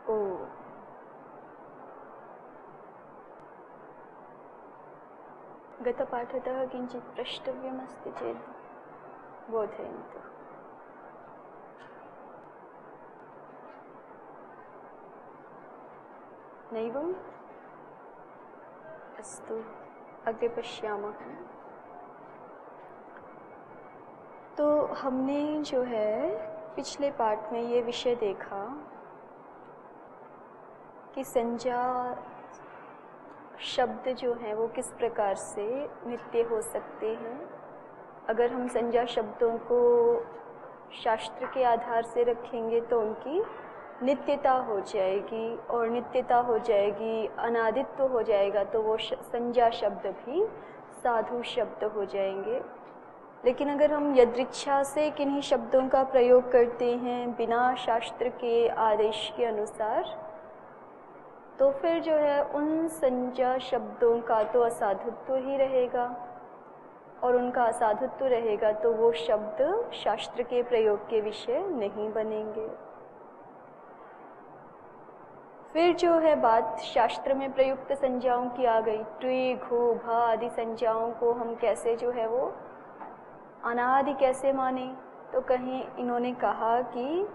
ओ गतपाठतः किञ्चित् प्रष्टव्यमस्ति चेत् बोधयन्तु। नैवम्? अस्तु, अग्रे पश्यामः। तो हमने जो है पिछले पाठ में ये विषय देखा कि संज्ञा शब्द जो हैं वो किस प्रकार से नित्य हो सकते हैं। अगर हम संज्ञा शब्दों को शास्त्र के आधार से रखेंगे तो उनकी नित्यता हो जाएगी, और नित्यता हो जाएगी, अनादित्व हो जाएगा, तो वो संज्ञा शब्द भी साधु शब्द हो जाएंगे। लेकिन अगर हम यदृच्छा से किन्हीं शब्दों का प्रयोग करते हैं बिना शास्त्र के आदेश के अनुसार, तो फिर जो है उन संज्ञा शब्दों का तो असाधुत्व ही रहेगा, और उनका असाधुत्व रहेगा तो वो शब्द शास्त्र के प्रयोग के विषय नहीं बनेंगे। फिर जो है बात शास्त्र में प्रयुक्त संज्ञाओं की आ गई। ट्वी, घू, भा आदि संज्ञाओं को हम कैसे जो है वो अनादि कैसे माने, तो कहीं इन्होंने कहा कि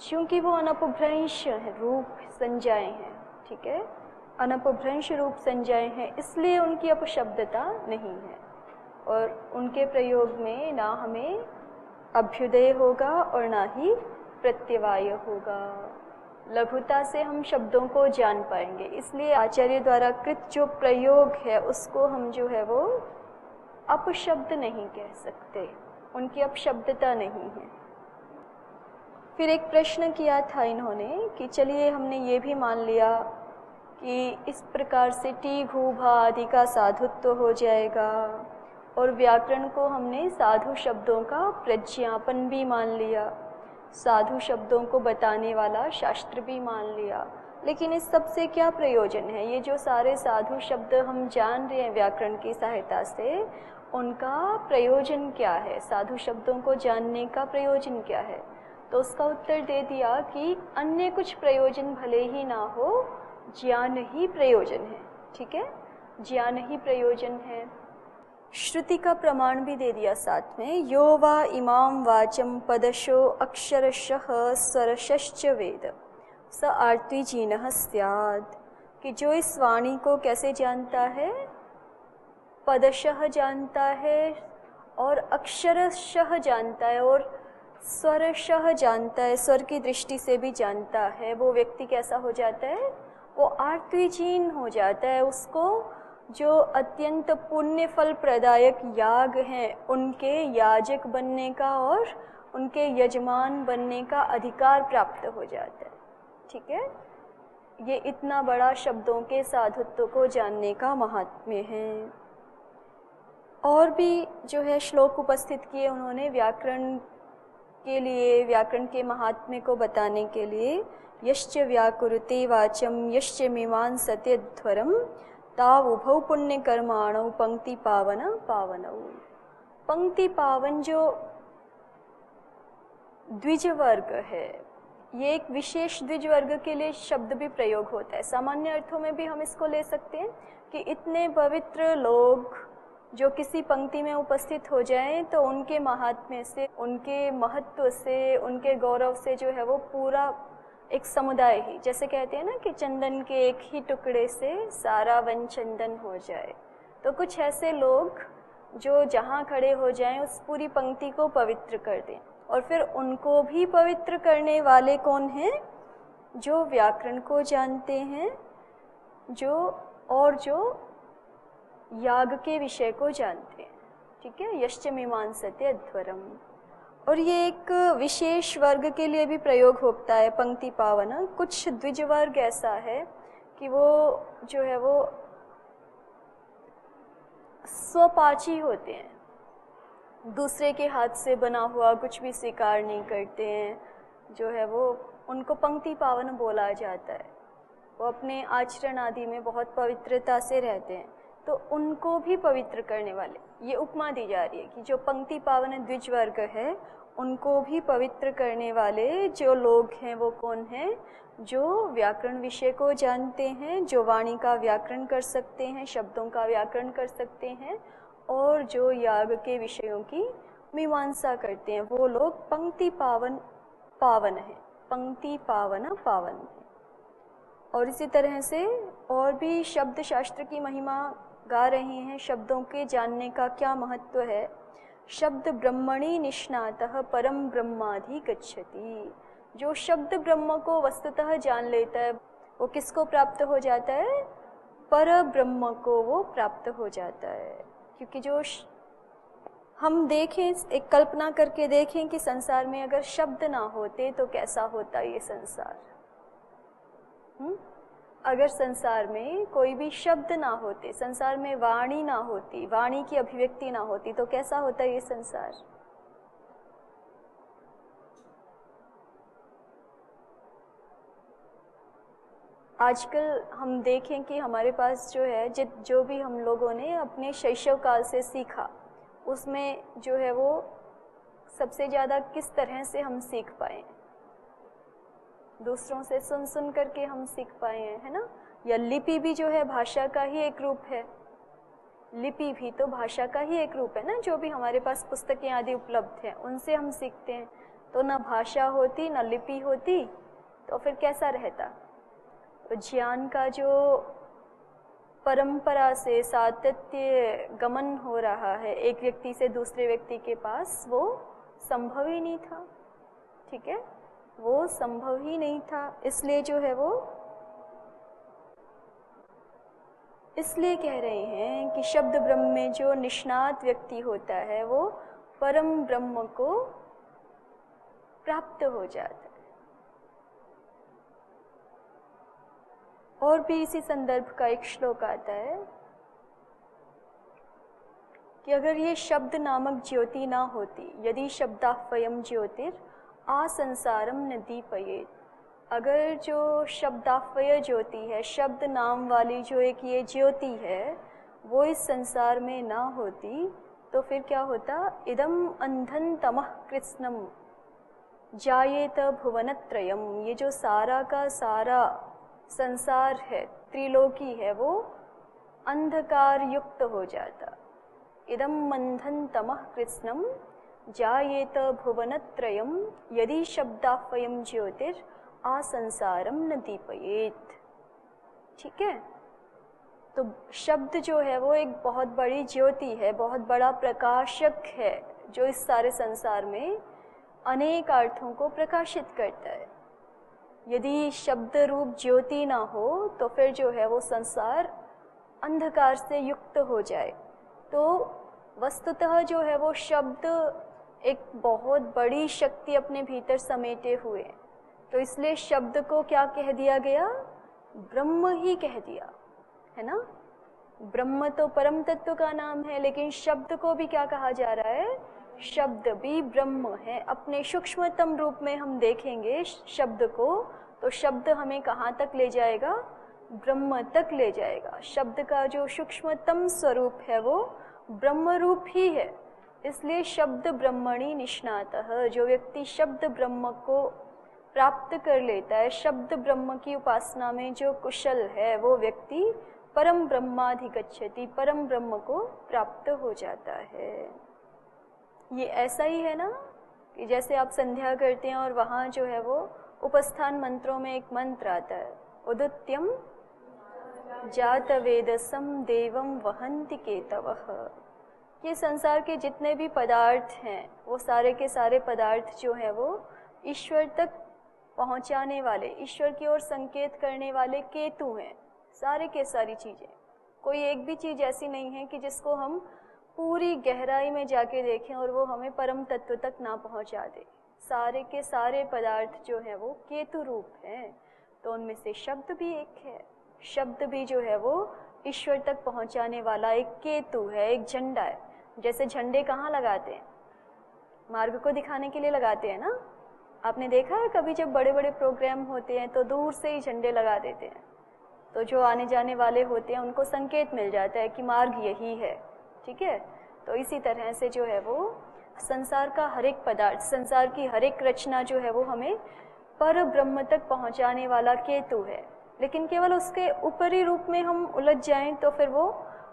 चूँकि वो अनपभ्रंश रूप संज्ञाएं हैं, ठीक है, अनपभ्रंश रूप संज्ञाएं हैं, इसलिए उनकी अपशब्दता नहीं है, और उनके प्रयोग में ना हमें अभ्युदय होगा और ना ही प्रत्यवाय होगा। लघुता से हम शब्दों को जान पाएंगे, इसलिए आचार्य द्वारा कृत जो प्रयोग है उसको हम जो है वो अपशब्द नहीं कह सकते, उनकी अपशब्दता नहीं है। फिर एक प्रश्न किया था इन्होंने कि चलिए हमने ये भी मान लिया कि इस प्रकार से टी, घू, भा आदि का साधुत्व हो जाएगा, और व्याकरण को हमने साधु शब्दों का प्रज्ञापन भी मान लिया, साधु शब्दों को बताने वाला शास्त्र भी मान लिया। लेकिन इस सब से क्या प्रयोजन है? ये जो सारे साधु शब्द हम जान रहे हैं व्याकरण की सहायता से, उनका प्रयोजन क्या है? साधु शब्दों को जानने का प्रयोजन क्या है? तो उसका उत्तर दे दिया कि अन्य कुछ प्रयोजन भले ही ना हो, ज्ञान ही प्रयोजन है। ठीक है, ज्ञान ही प्रयोजन है। श्रुति का प्रमाण भी दे दिया साथ में, यो वा इमाम वाचम पदशो अक्षरशः स्वरश्च वेद स आर्त्विजीनः स्यात्, कि जो इस वाणी को कैसे जानता है? पदशः जानता है, और अक्षरशः जानता है, और स्वरशः जानता है, स्वर की दृष्टि से भी जानता है। वो व्यक्ति कैसा हो जाता है? वो आर्त्विजीन हो जाता है। उसको जो अत्यंत पुण्य फल प्रदायक याग हैं उनके याजक बनने का और उनके यजमान बनने का अधिकार प्राप्त हो जाता है। ठीक है, ये इतना बड़ा शब्दों के साधुत्व को जानने का महात्म्य है। और भी जो है श्लोक उपस्थित किए उन्होंने व्याकरण के लिए, व्याकरण के महात्म्य को बताने के लिए। यश्च व्याकुरुते वाचम यश्च मीमांसते ध्वरम तावुभौ पुण्य कर्माणौ पंक्ति पावन पावनौ। पंक्ति पावन जो द्विज वर्ग है, ये एक विशेष द्विज वर्ग के लिए शब्द भी प्रयोग होता है। सामान्य अर्थों में भी हम इसको ले सकते हैं कि इतने पवित्र लोग जो किसी पंक्ति में उपस्थित हो जाएं तो उनके महात्म्य से, उनके महत्व से, उनके गौरव से जो है वो पूरा एक समुदाय ही, जैसे कहते हैं ना कि चंदन के एक ही टुकड़े से सारा वन चंदन हो जाए, तो कुछ ऐसे लोग जो जहाँ खड़े हो जाएं उस पूरी पंक्ति को पवित्र कर दें। और फिर उनको भी पवित्र करने वाले कौन हैं? जो व्याकरण को जानते हैं, जो याग के विषय को जानते हैं। ठीक है, यश्च मीमांसते अध्वरम। और ये एक विशेष वर्ग के लिए भी प्रयोग होता है पंक्ति पावन। कुछ द्विज वर्ग ऐसा है कि वो जो है वो स्वपाची होते हैं, दूसरे के हाथ से बना हुआ कुछ भी स्वीकार नहीं करते हैं, जो है वो उनको पंक्ति पावन बोला जाता है। वो अपने आचरण आदि में बहुत पवित्रता से रहते हैं, तो उनको भी पवित्र करने वाले, ये उपमा दी जा रही है कि जो पंक्ति पावन द्विज वर्ग है उनको भी पवित्र करने वाले जो लोग हैं वो कौन हैं? जो व्याकरण विषय को जानते हैं, जो वाणी का व्याकरण कर सकते हैं, शब्दों का व्याकरण कर सकते हैं, और जो याग के विषयों की मीमांसा करते हैं, वो लोग पंक्ति पावन है, पंक्ति पावन है। और इसी तरह से और भी शब्द शास्त्र की महिमा गा रहे हैं, शब्दों के जानने का क्या महत्व है। शब्द ब्रह्मणि निष्णातः परम ब्रह्माधि गच्छति। जो शब्द ब्रह्म को वस्तुतः जान लेता है वो किसको प्राप्त हो जाता है? पर ब्रह्म को वो प्राप्त हो जाता है। क्योंकि जो हम देखें, एक कल्पना करके देखें कि संसार में अगर शब्द ना होते तो कैसा होता ये संसार। अगर संसार में कोई भी शब्द ना होते, संसार में वाणी ना होती, वाणी की अभिव्यक्ति ना होती, तो कैसा होता ये संसार? आजकल हम देखें कि हमारे पास जो है जो भी हम लोगों ने अपने शैशव काल से सीखा, उसमें जो है वो सबसे ज़्यादा किस तरह से हम सीख पाए? दूसरों से सुन सुन करके हम सीख पाए हैं, है ना? या लिपि भी जो है भाषा का ही एक रूप है, लिपि भी तो भाषा का ही एक रूप है ना। जो भी हमारे पास पुस्तकें आदि उपलब्ध हैं उनसे हम सीखते हैं। तो ना भाषा होती ना लिपि होती तो फिर कैसा रहता? तो ज्ञान का जो परंपरा से सातत्य गमन हो रहा है एक व्यक्ति से दूसरे व्यक्ति के पास, वो संभव ही नहीं था। ठीक है, वो संभव ही नहीं था। इसलिए जो है वो इसलिए कह रहे हैं कि शब्द ब्रह्म में जो निष्णात व्यक्ति होता है वो परम ब्रह्म को प्राप्त हो जाता है। और भी इसी संदर्भ का एक श्लोक आता है कि अगर ये शब्द नामक ज्योति ना होती, यदि शब्दाह्वयम् ज्योतिर आसंसारम न दीपयेत। अगर जो शब्दाह्वय ज्योति है, शब्द नाम वाली जो एक ये ज्योति है, वो इस संसार में ना होती तो फिर क्या होता? इदम अंधन तमः कृत्स्नम जायेत भुवनत्रयम्। ये जो सारा का सारा संसार है, त्रिलोकी है, वो अंधकार युक्त हो जाता। इदम अंधन तमः कृत्स्नम जायेत भुवनत्रयम् यदि शब्दाह्वयम् ज्योतिर आसंसारम न दीपयेत। ठीक है, तो शब्द जो है वो एक बहुत बड़ी ज्योति है, बहुत बड़ा प्रकाशक है, जो इस सारे संसार में अनेक अर्थों को प्रकाशित करता है। यदि शब्द रूप ज्योति ना हो तो फिर जो है वो संसार अंधकार से युक्त हो जाए। तो वस्तुतः जो है वो शब्द एक बहुत बड़ी शक्ति अपने भीतर समेटे हुए, तो इसलिए शब्द को क्या कह दिया गया? ब्रह्म ही कह दिया, है ना। ब्रह्म तो परम तत्व का नाम है, लेकिन शब्द को भी क्या कहा जा रहा है? शब्द भी ब्रह्म है। अपने सूक्ष्मतम रूप में हम देखेंगे शब्द को, तो शब्द हमें कहाँ तक ले जाएगा? ब्रह्म तक ले जाएगा। शब्द का जो सूक्ष्मतम स्वरूप है वो ब्रह्म रूप ही है। इसलिए शब्द ब्रह्मणि निष्णातः, जो व्यक्ति शब्द ब्रह्म को प्राप्त कर लेता है, शब्द ब्रह्म की उपासना में जो कुशल है, वो व्यक्ति परम ब्रह्माधिगच्छति, परम ब्रह्म को प्राप्त हो जाता है। ये ऐसा ही है ना कि जैसे आप संध्या करते हैं और वहाँ जो है वो उपस्थान मंत्रों में एक मंत्र आता है, उदित्यम जात वेदसम देवम वहन्ति केतवः। ये संसार के जितने भी पदार्थ हैं वो सारे के सारे पदार्थ जो हैं वो ईश्वर तक पहुंचाने वाले, ईश्वर की ओर संकेत करने वाले केतु हैं। सारे के सारी चीज़ें, कोई एक भी चीज़ ऐसी नहीं है कि जिसको हम पूरी गहराई में जाके देखें और वो हमें परम तत्व तक ना पहुंचा दे। सारे के सारे पदार्थ जो हैं वो केतु रूप हैं। तो उनमें से शब्द भी एक है। शब्द भी जो है वो ईश्वर तक पहुंचाने वाला एक केतु है, एक झंडा है। जैसे झंडे कहाँ लगाते हैं? मार्ग को दिखाने के लिए लगाते हैं ना। आपने देखा है कभी जब बड़े बड़े प्रोग्राम होते हैं तो दूर से ही झंडे लगा देते हैं, तो जो आने जाने वाले होते हैं उनको संकेत मिल जाता है कि मार्ग यही है। ठीक है, तो इसी तरह से जो है वो संसार का हर एक पदार्थ, संसार की हर एक रचना जो है वो हमें पर ब्रह्म तक पहुंचाने वाला केतु है। लेकिन केवल उसके ऊपरी रूप में हम उलझ जाएं तो फिर वो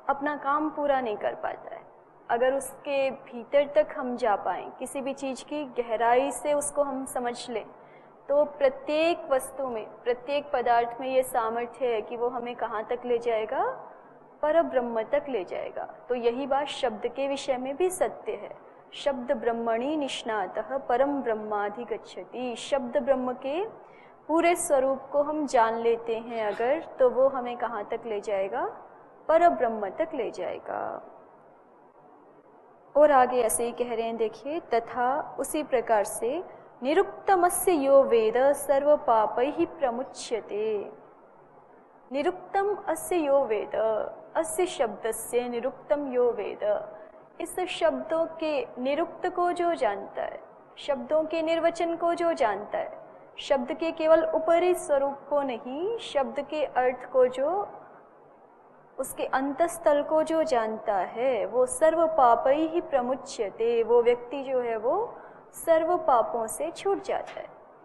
अपना काम पूरा नहीं कर पाता है। अगर उसके भीतर तक हम जा पाएं, किसी भी चीज़ की गहराई से उसको हम समझ लें, तो प्रत्येक वस्तु में, प्रत्येक पदार्थ में ये सामर्थ्य है कि वो हमें कहाँ तक ले जाएगा, पर ब्रह्म तक ले जाएगा। तो यही बात शब्द के विषय में भी सत्य है। शब्द ब्रह्मणि निष्णातः परम ब्रह्माधिगच्छति। शब्द ब्रह्म के पूरे स्वरूप को हम जान लेते हैं अगर, तो वो हमें कहाँ तक ले जाएगा, पर ब्रह्म तक ले जाएगा। और आगे ऐसे ही कह रहे हैं, देखिए, तथा उसी प्रकार से निरुक्तमस्य यो वेद सर्व पापैः प्रमुच्यते। निरुक्तम अस्य यो वेद, अस्य शब्दस्य निरुक्तम यो वेद। इस शब्दों के निरुक्त को जो जानता है, शब्दों के निर्वचन को जो जानता है, शब्द के केवल ऊपरी स्वरूप को नहीं, शब्द के अर्थ को, जो उसके अंतस्थल को जो जानता है, वो सर्व पापैः प्रमुच्यते। वो व्यक्ति जो है वो सर्व पापों से छूट जाता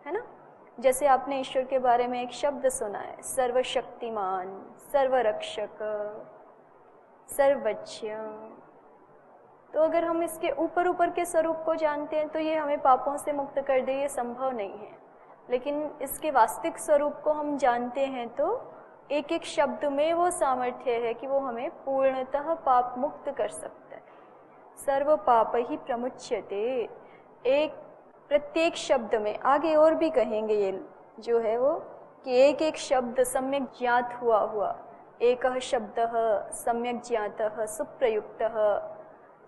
है ना। जैसे आपने ईश्वर के बारे में एक शब्द सुना है, सर्वशक्तिमान, सर्वरक्षक, सर्वज्ञ। तो अगर हम इसके ऊपर ऊपर के स्वरूप को जानते हैं तो ये हमें पापों से मुक्त कर दे, ये संभव नहीं है। लेकिन इसके वास्तविक स्वरूप को हम जानते हैं तो एक एक शब्द में वो सामर्थ्य है कि वो हमें पूर्णतः पाप मुक्त कर सकता है। सर्व पापैः प्रमुच्यते। एक प्रत्येक शब्द में, आगे और भी कहेंगे ये जो है वो, कि एक एक शब्द सम्यक ज्ञात हुआ, एकः शब्दः सम्यक ज्ञातः सुप्रयुक्तः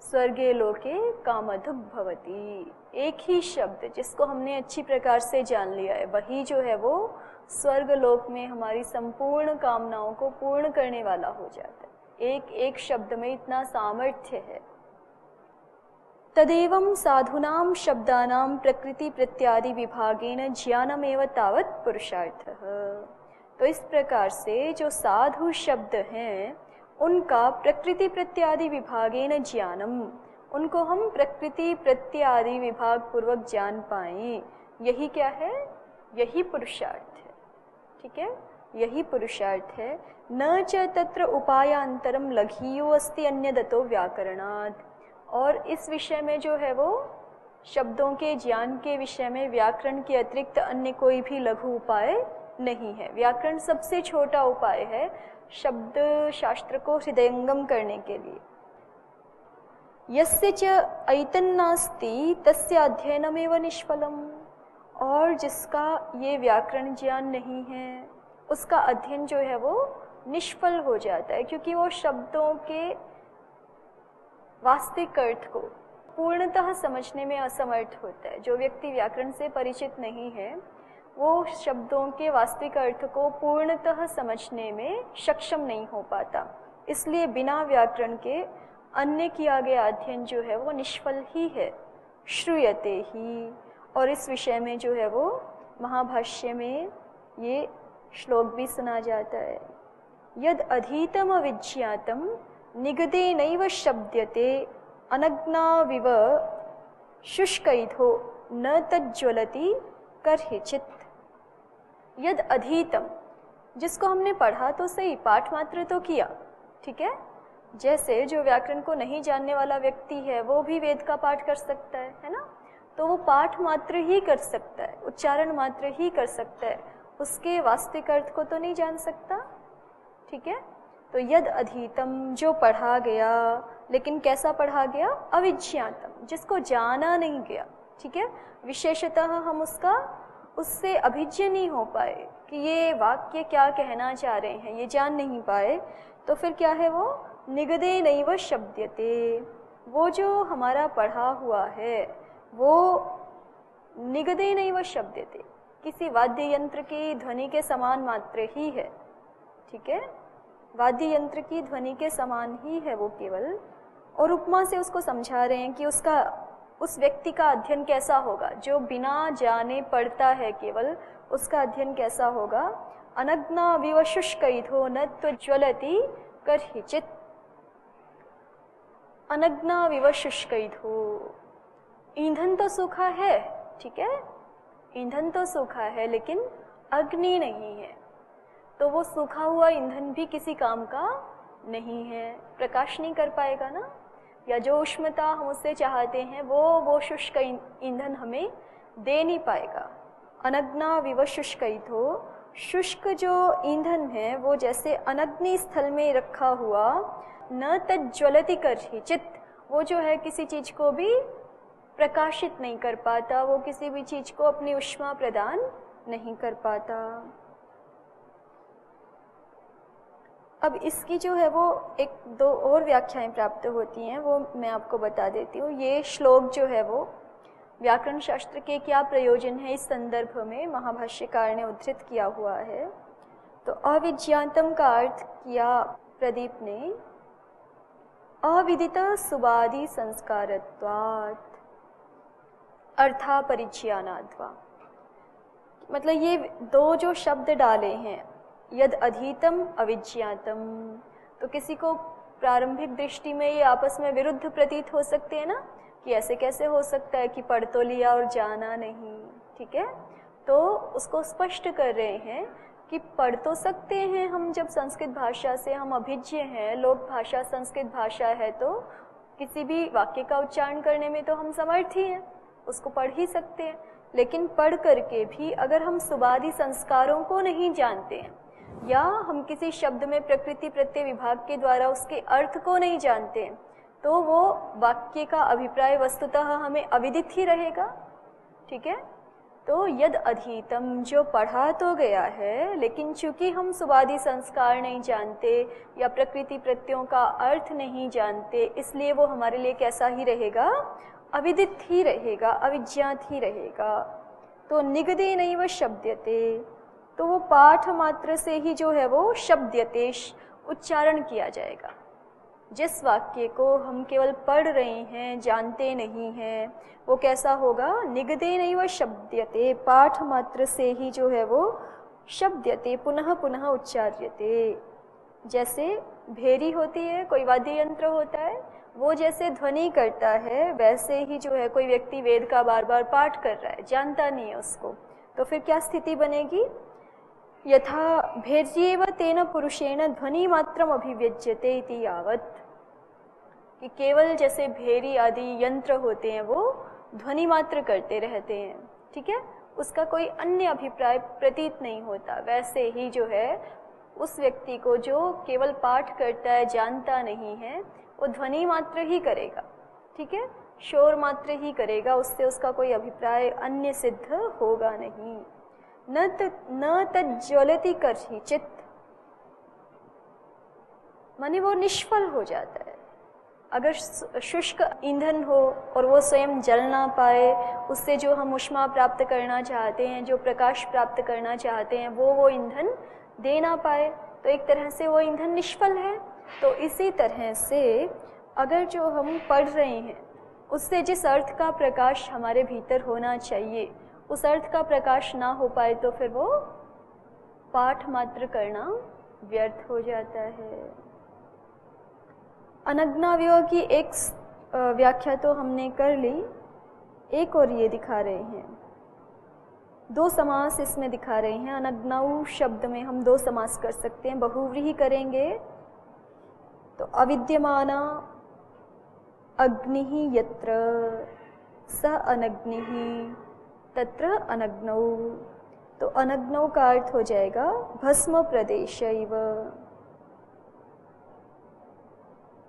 स्वर्गे लोके कामधुग् भवति। एक ही शब्द जिसको हमने अच्छी प्रकार से जान लिया है, वही जो है वो स्वर्ग लोक में हमारी संपूर्ण कामनाओं को पूर्ण करने वाला हो जाता है। एक एक शब्द में इतना सामर्थ्य है। तदेवं साधूनां शब्दानां प्रकृति प्रत्यादि विभागेन ज्ञानमेव तावत् पुरुषार्थः। तो इस प्रकार से जो साधु शब्द हैं उनका प्रकृति प्रत्यादि विभागेन ज्ञानम, उनको हम प्रकृति प्रत्यादि विभाग पूर्वक जान पाएं, यही क्या है, यही पुरुषार्थ है। ठीक है, यही पुरुषार्थ है। न च तत्र उपायांतरम लघीयो अस्ति अन्यदतो व्याकरणात्। और इस विषय में जो है वो शब्दों के ज्ञान के विषय में व्याकरण के अतिरिक्त अन्य कोई भी लघु उपाय नहीं है। व्याकरण सबसे छोटा उपाय है शब्द शास्त्र को हृदयंगम करने के लिए। यस्य च ऐतन्नास्ति तस्य अध्ययनमेव निष्फलम। और जिसका ये व्याकरण ज्ञान नहीं है उसका अध्ययन जो है वो निष्फल हो जाता है, क्योंकि वो शब्दों के वास्तविक अर्थ को पूर्णतः समझने में असमर्थ होता है। जो व्यक्ति व्याकरण से परिचित नहीं है वो शब्दों के वास्तविक अर्थ को पूर्णतः समझने में सक्षम नहीं हो पाता। इसलिए बिना व्याकरण के अन्य किया गया अध्ययन जो है वो निष्फल ही है। श्रूयते ही। और इस विषय में जो है वो महाभाष्य में ये श्लोक भी सुना जाता है। यद अधीतम अविज्ञातम निगदे नैव शब्द्यते अनग्नाविव शुष्कैधो न तज्ज्वलति कर्हिचित्। यद अधीतम, जिसको हमने पढ़ा तो सही, पाठ मात्र तो किया, ठीक है। जैसे जो व्याकरण को नहीं जानने वाला व्यक्ति है वो भी वेद का पाठ कर सकता है ना। तो वो पाठ मात्र ही कर सकता है, उच्चारण मात्र ही कर सकता है, उसके वास्तविक अर्थ को तो नहीं जान सकता। ठीक है। तो यद अधीतम, जो पढ़ा गया, लेकिन कैसा पढ़ा गया, अविज्ञातम, जिसको जाना नहीं गया। ठीक है। विशेषतः हम उससे अभिज्ञ नहीं हो पाए कि ये वाक्य क्या कहना चाह रहे हैं, ये जान नहीं पाए, तो फिर क्या है वो निगदे नैव शब्द्यते। वो जो हमारा पढ़ा हुआ है वो निगदे नैव शब्द्यते, किसी वाद्य यंत्र की ध्वनि के समान मात्र ही है। ठीक है। वाद्य यंत्र की ध्वनि के समान ही है वो केवल। और उपमा से उसको समझा रहे हैं कि उस व्यक्ति का अध्ययन कैसा होगा जो बिना जाने पढ़ता है केवल, उसका अध्ययन कैसा होगा। अनग्ना विवशुष्कैधो न त्वज्ज्वलति कर्हिचित्। अनग्ना विवशुष्कैधो, ईंधन तो सूखा है, ठीक है, ईंधन तो सूखा है लेकिन अग्नि नहीं है, तो वो सूखा हुआ ईंधन भी किसी काम का नहीं है, प्रकाश नहीं कर पाएगा ना, या जो उष्णता हम उससे चाहते हैं वो शुष्क ईंधन हमें दे नहीं पाएगा। अनग्ना विव शुष्कैथो, शुष्क जो ईंधन है वो जैसे अनग्नि स्थल में रखा हुआ न तज्ज्वलति कर्हिचित्, वो जो है किसी चीज को भी प्रकाशित नहीं कर पाता, वो किसी भी चीज को अपनी ऊष्मा प्रदान नहीं कर पाता। अब इसकी जो है वो एक दो और व्याख्याएं प्राप्त होती हैं, वो मैं आपको बता देती हूँ। ये श्लोक जो है वो व्याकरण शास्त्र के क्या प्रयोजन है इस संदर्भ में महाभाष्यकार ने उद्धृत किया हुआ है। तो अविज्ञातम का अर्थ किया प्रदीप ने, अविदित सुबादि संस्कारत्वात् अर्थापरिज्ञानाद्वा, मतलब ये दो जो शब्द डाले हैं, यद अधीतम अविज्ञातम, तो किसी को प्रारंभिक दृष्टि में ये आपस में विरुद्ध प्रतीत हो सकते हैं ना, कि ऐसे कैसे हो सकता है कि पढ़ तो लिया और जाना नहीं, ठीक है, तो उसको स्पष्ट कर रहे हैं कि पढ़ तो सकते हैं हम, जब संस्कृत भाषा से हम अभिज्ञ हैं, लोक भाषा संस्कृत भाषा है, तो किसी भी वाक्य का उच्चारण करने में तो हम समर्थ ही हैं, उसको पढ़ ही सकते हैं। लेकिन पढ़ करके भी अगर हम सुबादि संस्कारों को नहीं जानते हैं, या हम किसी शब्द में प्रकृति प्रत्यय विभाग के द्वारा उसके अर्थ को नहीं जानते हैं, तो वो वाक्य का अभिप्राय वस्तुतः हमें अविदित ही रहेगा, ठीक है। तो यद अधीतम, जो पढ़ा तो गया है, लेकिन चूंकि हम सुबादि संस्कार नहीं जानते या प्रकृति प्रत्ययों का अर्थ नहीं जानते, इसलिए वो हमारे लिए कैसा ही रहेगा, अविदित ही रहेगा, अविज्ञात ही रहेगा। तो निगदे नैव शब्द्यते, तो वो पाठ मात्र से ही जो है वो शब्द्यते, उच्चारण किया जाएगा। जिस वाक्य को हम केवल पढ़ रहे हैं, जानते नहीं हैं, वो कैसा होगा, निगदे नैव शब्द्यते, पाठ मात्र से ही जो है वो शब्द्यते, पुनः पुनः उच्चार्यते। जैसे भेरी होती है, कोई वाद्य यंत्र होता है, वो जैसे ध्वनि करता है, वैसे ही जो है कोई व्यक्ति वेद का बार बार पाठ कर रहा है, जानता नहीं है उसको, तो फिर क्या स्थिति बनेगी, यथा भेर्येव तेन पुरुषेण ध्वनि मात्रम अभिव्यज्यते इति यावत्, कि केवल जैसे भेरी आदि यंत्र होते हैं वो ध्वनि मात्र करते रहते हैं, ठीक है, उसका कोई अन्य अभिप्राय प्रतीत नहीं होता, वैसे ही जो है उस व्यक्ति को जो केवल पाठ करता है, जानता नहीं है, वो ध्वनि मात्र ही करेगा, ठीक है, शोर मात्र ही करेगा, उससे उसका कोई अभिप्राय अन्य सिद्ध होगा नहीं। न तज्ज्वलति कर्हिचित्, माने वो निष्फल हो जाता है। अगर शुष्क ईंधन हो और वो स्वयं जल ना पाए, उससे जो हम ऊष्मा प्राप्त करना चाहते हैं, जो प्रकाश प्राप्त करना चाहते हैं, वो ईंधन दे ना पाए, तो एक तरह से वो ईंधन निष्फल है। तो इसी तरह से अगर जो हम पढ़ रहे हैं, उससे जिस अर्थ का प्रकाश हमारे भीतर होना चाहिए, उस अर्थ का प्रकाश ना हो पाए, तो फिर वो पाठ मात्र करना व्यर्थ हो जाता है। अनग्नाव्यय की एक व्याख्या तो हमने कर ली, एक और ये दिखा रहे हैं, दो समास इसमें दिखा रहे हैं। अनग्नौ शब्द में हम दो समास कर सकते हैं, बहुव्रीहि करेंगे तो अविद्यमाना अग्निः यत्र स अनग्निः तत्र अनग्नौ, तो अनग्नौ का अर्थ हो जाएगा भस्म प्रदेशैव,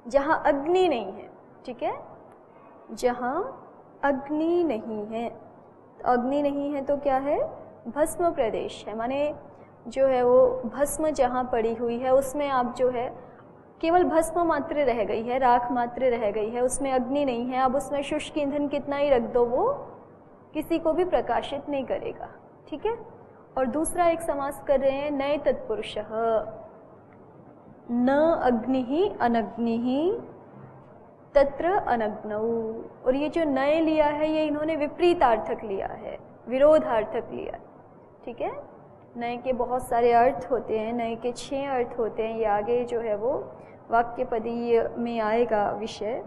जहाँ अग्नि नहीं है, ठीक है, जहाँ अग्नि नहीं है, तो अग्नि नहीं है तो क्या है, भस्म प्रदेश है, माने जो है वो भस्म जहाँ पड़ी हुई है उसमें आप जो है केवल भस्म मात्र रह गई है, राख मात्र रह गई है, उसमें अग्नि नहीं है। अब उसमें शुष्क ईंधन कितना ही रख दो, वो किसी को भी प्रकाशित नहीं करेगा, ठीक है। और दूसरा एक समास कर रहे हैं, नए तत्पुरुषः, न अग्निः अनग्निः तत्र अनग्नौ, और ये जो नए लिया है ये इन्होंने विपरीतार्थक लिया है, विरोधार्थक लिया, ठीक है। नए के बहुत सारे अर्थ होते हैं, नए के 6 अर्थ होते हैं, ये आगे जो है वो वाक्यपदीय में आएगा विषय।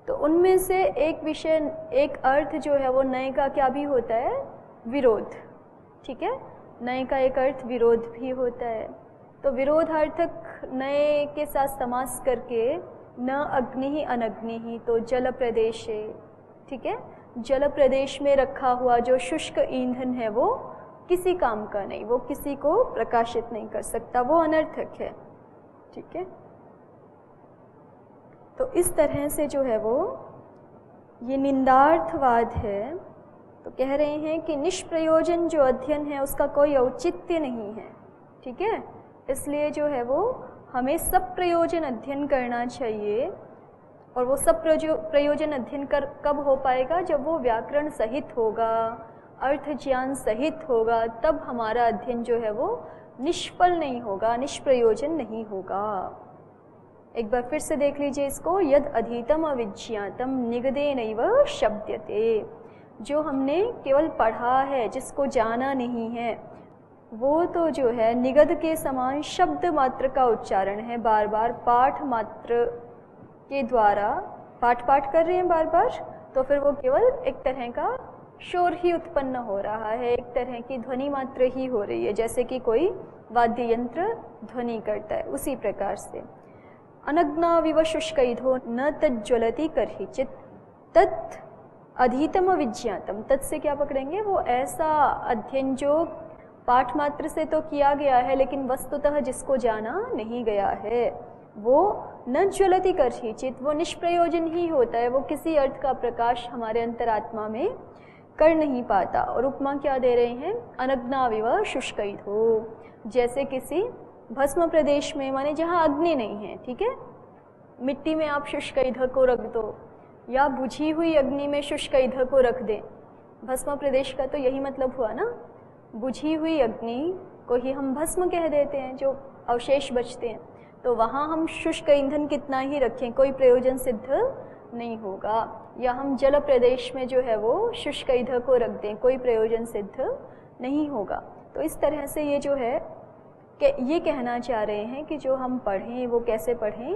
तो उनमें से एक विषय, एक अर्थ जो है वो नए का क्या भी होता है, विरोध। ठीक है, नए का एक अर्थ विरोध भी होता है। तो विरोधार्थक नए के साथ समास करके न अग्नि ही अनग्नि ही, तो जल प्रदेशे, ठीक है, जल प्रदेश में रखा हुआ जो शुष्क ईंधन है वो किसी काम का नहीं, वो किसी को प्रकाशित नहीं कर सकता, वो अनर्थक है। ठीक है, तो इस तरह से जो है वो ये निंदार्थवाद है। तो कह रहे हैं कि निष्प्रयोजन जो अध्ययन है उसका कोई औचित्य नहीं है। ठीक है, इसलिए जो है वो हमें सब प्रयोजन अध्ययन करना चाहिए। और वो सब प्रयोजन अध्ययन कब हो पाएगा, जब वो व्याकरण सहित होगा, अर्थ ज्ञान सहित होगा, तब हमारा अध्ययन जो है वो निष्फल नहीं होगा, निष्प्रयोजन नहीं होगा। एक बार फिर से देख लीजिए इसको, यद अधीतम अविज्ञातम निगदेनैव शब्द्यते। जो हमने केवल पढ़ा है, जिसको जाना नहीं है, वो तो जो है निगद के समान शब्द मात्र का उच्चारण है, बार बार पाठ मात्र के द्वारा पाठ कर रहे हैं बार बार, तो फिर वो केवल एक तरह का शोर ही उत्पन्न हो रहा है, एक तरह की ध्वनि मात्र ही हो रही है, जैसे कि कोई वाद्य यंत्र ध्वनि करता है, उसी प्रकार से। अनग्नाविव शुष्कैधो न तज्ज्वलति कर्हिचित् तत् अधीतम विज्ञातम। तत् से क्या पकड़ेंगे, वो ऐसा अध्ययन जो पाठ मात्र से तो किया गया है लेकिन वस्तुतः जिसको जाना नहीं गया है, वो न ज्वलति कर्हिचित्, वो निष्प्रयोजन ही होता है, वो किसी अर्थ का प्रकाश हमारे अंतरात्मा में कर नहीं पाता। और उपमा क्या दे रहे हैं, अनग्नाविव शुष्कैधो, जैसे किसी भस्म प्रदेश में, माने जहाँ अग्नि नहीं है, ठीक है, मिट्टी में आप शुष्क ईंधन को रख दो या बुझी हुई अग्नि में शुष्क ईंधन को रख दें, भस्म प्रदेश का तो यही मतलब हुआ ना, बुझी हुई अग्नि को ही हम भस्म कह देते हैं, जो अवशेष बचते हैं। तो वहाँ हम शुष्क ईंधन कितना ही रखें, कोई प्रयोजन सिद्ध नहीं होगा। या हम जल प्रदेश में जो है वो शुष्क ईंधन को रख दें, कोई प्रयोजन सिद्ध नहीं होगा। तो इस तरह से ये जो है ये कहना चाह रहे हैं कि जो हम पढ़ें वो कैसे पढ़ें,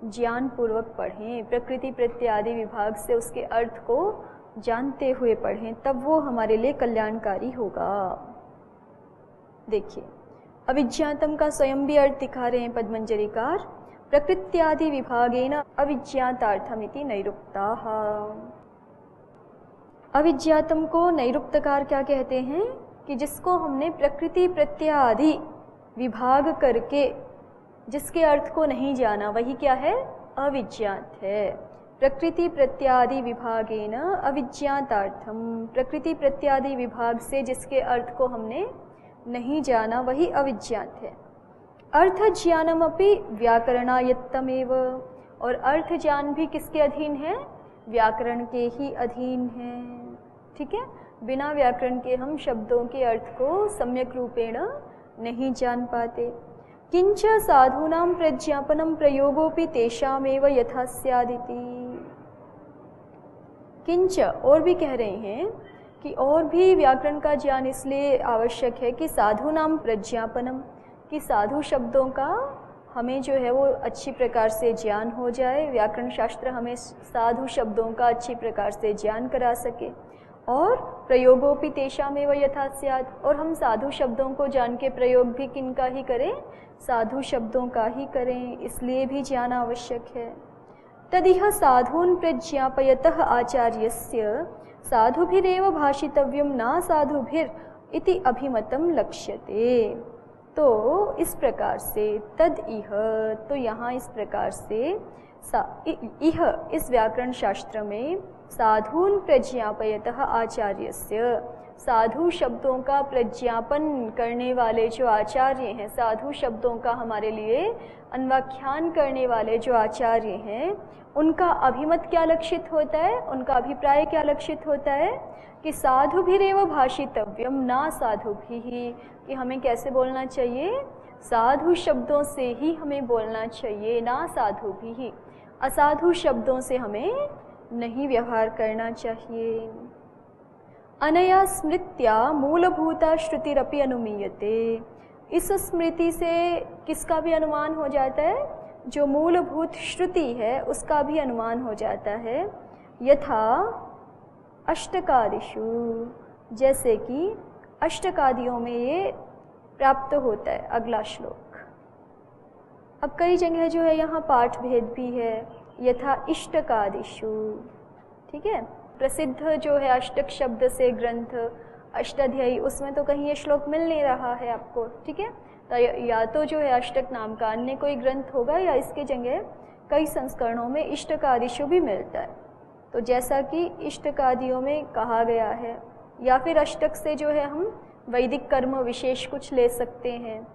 ज्ञान पूर्वक पढ़ें, प्रकृति प्रत्यादि विभाग से उसके अर्थ को जानते हुए पढ़ें, तब वो हमारे लिए कल्याणकारी होगा। देखिए, अविज्ञातम का स्वयं भी अर्थ दिखा रहे हैं पद्मंजरीकार, प्रकृत्यादि विभागेन अविज्ञातार्थमिति नैरुक्ताः। अविज्ञातम को नैरुक्तकार क्या कहते हैं कि जिसको हमने प्रकृति प्रत्यादि विभाग करके जिसके अर्थ को नहीं जाना, वही क्या है, अविज्ञात है। प्रकृति प्रत्यादि विभागेन अविज्ञातार्थम, प्रकृति प्रत्यादि विभाग से जिसके अर्थ को हमने नहीं जाना वही अविज्ञात है। अर्थ ज्ञानमपि व्याकरणायत्तमेव, और अर्थ ज्ञान भी किसके अधीन है, व्याकरण के ही अधीन है। ठीक है, बिना व्याकरण के हम शब्दों के अर्थ को सम्यक रूपेण नहीं जान पाते। किंच साधूनां प्रज्ञापनम प्रयोगोपि तेषामेव यथा स्यादिति। किंच, और भी कह रहे हैं कि और भी व्याकरण का ज्ञान इसलिए आवश्यक है कि साधूनां प्रज्ञापनम, कि साधु शब्दों का हमें जो है वो अच्छी प्रकार से ज्ञान हो जाए, व्याकरण शास्त्र हमें साधु शब्दों का अच्छी प्रकार से ज्ञान करा सके। और प्रयोगोपि तेषामेव यथा स्यात्, और हम साधु शब्दों को जान के प्रयोग भी किनका ही करें, साधु शब्दों का ही करें, इसलिए भी ज्ञान आवश्यक है। तदिह साधून् प्रज्ञापयतः आचार्यस्य साधुभिरेव भाषितव्यं न साधुभिर इति अभिमतं लक्ष्यते। तो इस प्रकार से तद इह, तो यहाँ इस प्रकार से इह, इस व्याकरण शास्त्र में साधून् प्रज्ञापयतः आचार्यस्य, साधु शब्दों का प्रज्ञापन करने वाले जो आचार्य हैं, साधु शब्दों का हमारे लिए अन्वाख्यान करने वाले जो आचार्य हैं, उनका अभिमत क्या लक्षित होता है, उनका अभिप्राय क्या लक्षित होता है कि साधुभिरेव भाषितव्यम न साधुभिः, कि हमें कैसे बोलना चाहिए, साधु शब्दों से ही हमें बोलना चाहिए, ना साधुभिः, असाधु शब्दों से हमें नहीं व्यवहार करना चाहिए। अनया स्मृत्या मूलभूता श्रुतिरपि अनुमीयते, इस स्मृति से किसका भी अनुमान हो जाता है, जो मूलभूत श्रुति है उसका भी अनुमान हो जाता है। यथा अष्टकादिषु, जैसे कि अष्टकादियों में ये प्राप्त होता है। अगला श्लोक। अब कई जगह जो है यहाँ पाठ भेद भी है। यथा इष्टकादिषु, ठीक है। प्रसिद्ध जो है अष्टक शब्द से ग्रंथ अष्टाध्यायी, उसमें तो कहीं ये श्लोक मिल नहीं रहा है आपको, ठीक है। तो या तो जो है अष्टक नाम का अन्य कोई ग्रंथ होगा या इसके जगह कई संस्करणों में इष्टकादिषु भी मिलता है। तो जैसा कि इष्टकादियों में कहा गया है, या फिर अष्टक से जो है हम वैदिक कर्म विशेष कुछ ले सकते हैं।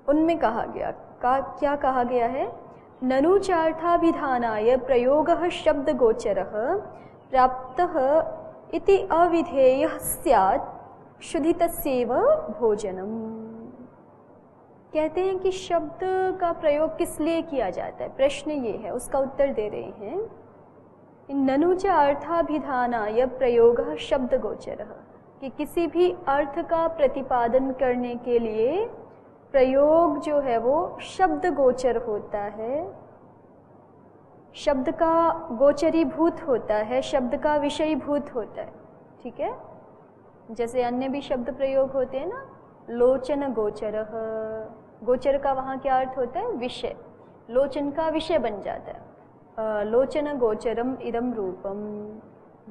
उनमें कहा गया क्या कहा गया है? ननु चार्थाभिधानाय प्रयोगः शब्द गोचरः प्राप्तः इति अविधेयः स्यात् शुद्धितस्यैव भोजनम। कहते हैं कि शब्द का प्रयोग किस लिए किया जाता है, प्रश्न ये है, उसका उत्तर दे रहे हैं। ननु च अर्थाभिधानाय प्रयोगः शब्द गोचरः, कि किसी भी अर्थ का प्रतिपादन करने के लिए प्रयोग जो है वो शब्द गोचर होता है, शब्द का गोचरीभूत होता है, शब्द का विषयीभूत होता है, ठीक है। जैसे अन्य भी शब्द प्रयोग होते हैं ना, लोचन गोचरः, गोचर का वहाँ क्या अर्थ होता है? विषय। लोचन का विषय बन जाता है। लोचन गोचरम इदम रूपम,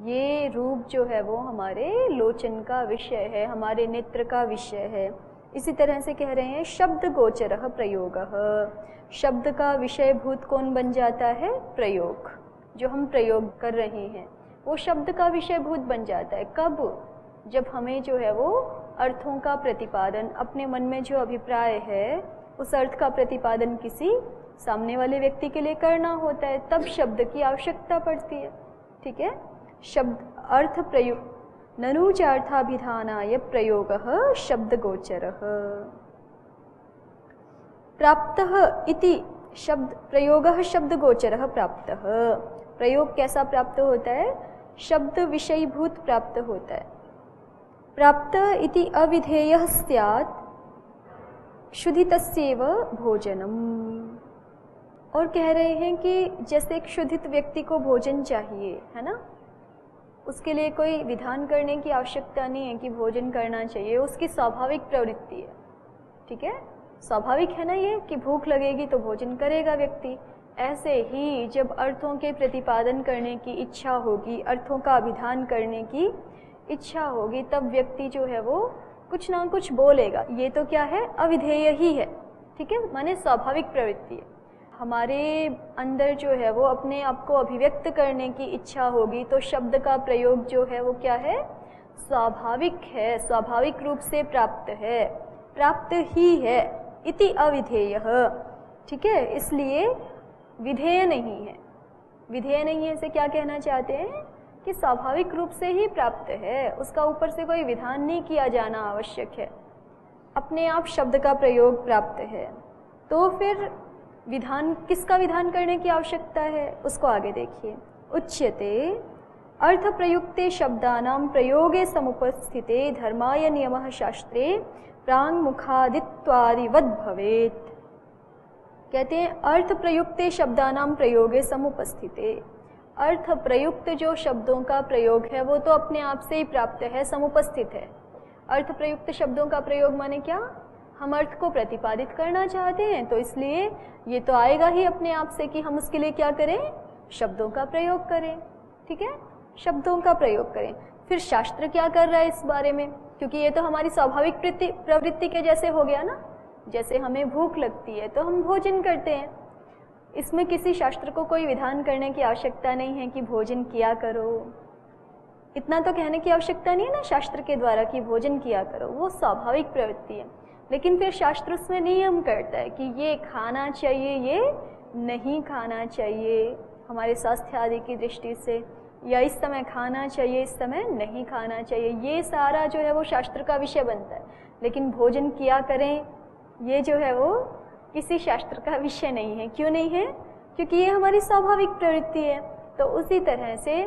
ये रूप जो है वो हमारे लोचन का विषय है, हमारे नेत्र का विषय है। इसी तरह से कह रहे हैं शब्द गोचरः प्रयोगः, शब्द का विषयभूत कौन बन जाता है? प्रयोग। जो हम प्रयोग कर रहे हैं वो शब्द का विषयभूत बन जाता है। कब? जब हमें जो है वो अर्थों का प्रतिपादन, अपने मन में जो अभिप्राय है उस अर्थ का प्रतिपादन किसी सामने वाले व्यक्ति के लिए करना होता है, तब शब्द की आवश्यकता पड़ती है, ठीक है। शब्द अर्थ प्रयोग, ननु च अर्थाभिधानाय प्रयोगः शब्द गोचरः प्राप्तः इति शब्द प्रयोगः शब्द गोचरः प्राप्तः। प्रयोग कैसा प्राप्त होता है? शब्द विषयीभूत प्राप्त होता है। प्राप्त इति अविधेयः स्यात् शुद्धितस्यैव भोजनम। और कह रहे हैं कि जैसे एक शुद्धित व्यक्ति को भोजन चाहिए, है ना, उसके लिए कोई विधान करने की आवश्यकता नहीं है कि भोजन करना चाहिए, उसकी स्वाभाविक प्रवृत्ति है, ठीक है। स्वाभाविक है ना ये कि भूख लगेगी तो भोजन करेगा व्यक्ति। ऐसे ही जब अर्थों के प्रतिपादन करने की इच्छा होगी, अर्थों का अभिधान करने की इच्छा होगी, तब व्यक्ति जो है वो कुछ ना कुछ बोलेगा। ये तो क्या है? अविधेय ही है, ठीक है, माने स्वाभाविक प्रवृत्ति है। हमारे अंदर जो है वो अपने आप को अभिव्यक्त करने की इच्छा होगी तो शब्द का प्रयोग जो है वो क्या है? स्वाभाविक है, स्वाभाविक रूप से प्राप्त है, प्राप्त ही है। इति अविधेयः, ठीक है, इसलिए विधेय नहीं है। विधेय नहीं है से क्या कहना चाहते हैं? कि स्वाभाविक रूप से ही प्राप्त है, उसका ऊपर से कोई विधान नहीं किया जाना आवश्यक है, अपने आप शब्द का प्रयोग प्राप्त है। तो फिर विधान, किसका विधान करने की आवश्यकता है? उसको आगे देखिए। उच्यते अर्थ प्रयुक्ते शब्दानां प्रयोगे समुपस्थिते धर्माय नियमः शास्त्रे प्राङ्मुखादित्वादिवद् भवेत्। कहते हैं अर्थ प्रयुक्ते शब्दानां प्रयोगे समुपस्थिते। अर्थ प्रयुक्त जो शब्दों का प्रयोग है वो तो अपने आप से ही प्राप्त है, समुपस्थित है। अर्थ प्रयुक्त शब्दों का प्रयोग माने क्या? हम अर्थ को प्रतिपादित करना चाहते हैं तो इसलिए ये तो आएगा ही अपने आप से कि हम उसके लिए क्या करें? शब्दों का प्रयोग करें, ठीक है, शब्दों का प्रयोग करें। फिर शास्त्र क्या कर रहा है इस बारे में? क्योंकि ये तो हमारी स्वाभाविक प्रवृत्ति के जैसे हो गया ना, जैसे हमें भूख लगती है तो हम भोजन करते हैं। इसमें किसी शास्त्र को कोई विधान करने की आवश्यकता नहीं है कि भोजन किया करो, इतना तो कहने की आवश्यकता नहीं है ना शास्त्र के द्वारा कि भोजन किया करो, वो स्वाभाविक प्रवृत्ति है। लेकिन फिर शास्त्र उसमें नियम करता है कि ये खाना चाहिए, ये नहीं खाना चाहिए हमारे स्वास्थ्य आदि की दृष्टि से, या इस समय खाना चाहिए, इस समय नहीं खाना चाहिए। ये सारा जो है वो शास्त्र का विषय बनता है। लेकिन भोजन किया करें ये जो है वो किसी शास्त्र का विषय नहीं है। क्यों नहीं है? क्योंकि ये हमारी स्वाभाविक प्रवृत्ति है। तो उसी तरह से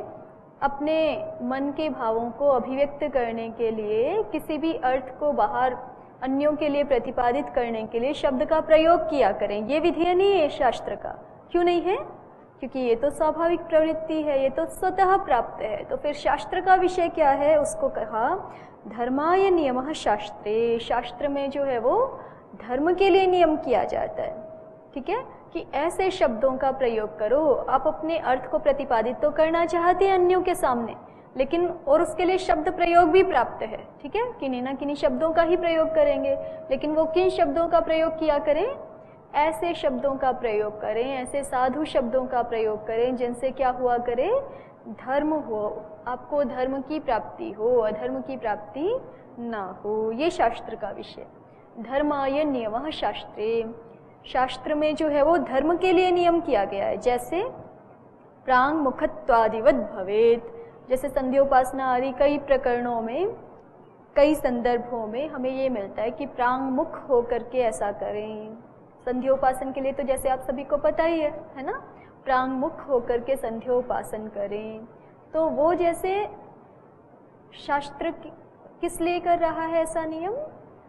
अपने मन के भावों को अभिव्यक्त करने के लिए किसी भी अर्थ को बाहर अन्यों के लिए प्रतिपादित करने के लिए शब्द का प्रयोग किया करें। ये विधेय नहीं है शास्त्र का। क्यों नहीं है? क्योंकि ये तो स्वाभाविक प्रवृत्ति है, ये तो स्वतः प्राप्त है। तो फिर शास्त्र का विषय क्या है? उसको कहा धर्माय नियमः शास्त्रे। शास्त्र में जो है वो धर्म के लिए नियम किया जाता है, ठीक है, कि ऐसे शब्दों का प्रयोग करो। आप अपने अर्थ को प्रतिपादित तो करना चाहते हैं अन्यों के सामने, लेकिन और उसके लिए शब्द प्रयोग भी प्राप्त है, ठीक है, किन्हीं ना किन्हीं शब्दों का ही प्रयोग करेंगे। लेकिन वो किन शब्दों का प्रयोग किया करें? ऐसे शब्दों का प्रयोग करें, ऐसे साधु शब्दों का प्रयोग करें जिनसे क्या हुआ करे? धर्म हो, आपको धर्म की प्राप्ति हो, अधर्म की प्राप्ति ना हो। ये शास्त्र का विषय। धर्माय नियमः शास्त्रे। शास्त्र में जो है वो धर्म के लिए नियम किया गया है। जैसे प्रांग मुखत्वादिवत भवेत, जैसे संध्योपासना आदि कई प्रकरणों में, कई संदर्भों में हमें ये मिलता है कि प्रांग मुख होकर के ऐसा करें। संध्योपासन के लिए तो जैसे आप सभी को पता ही है ना, प्रांग मुख होकर के संध्योपासन करें। तो वो जैसे शास्त्र किस लिए कर रहा है ऐसा नियम?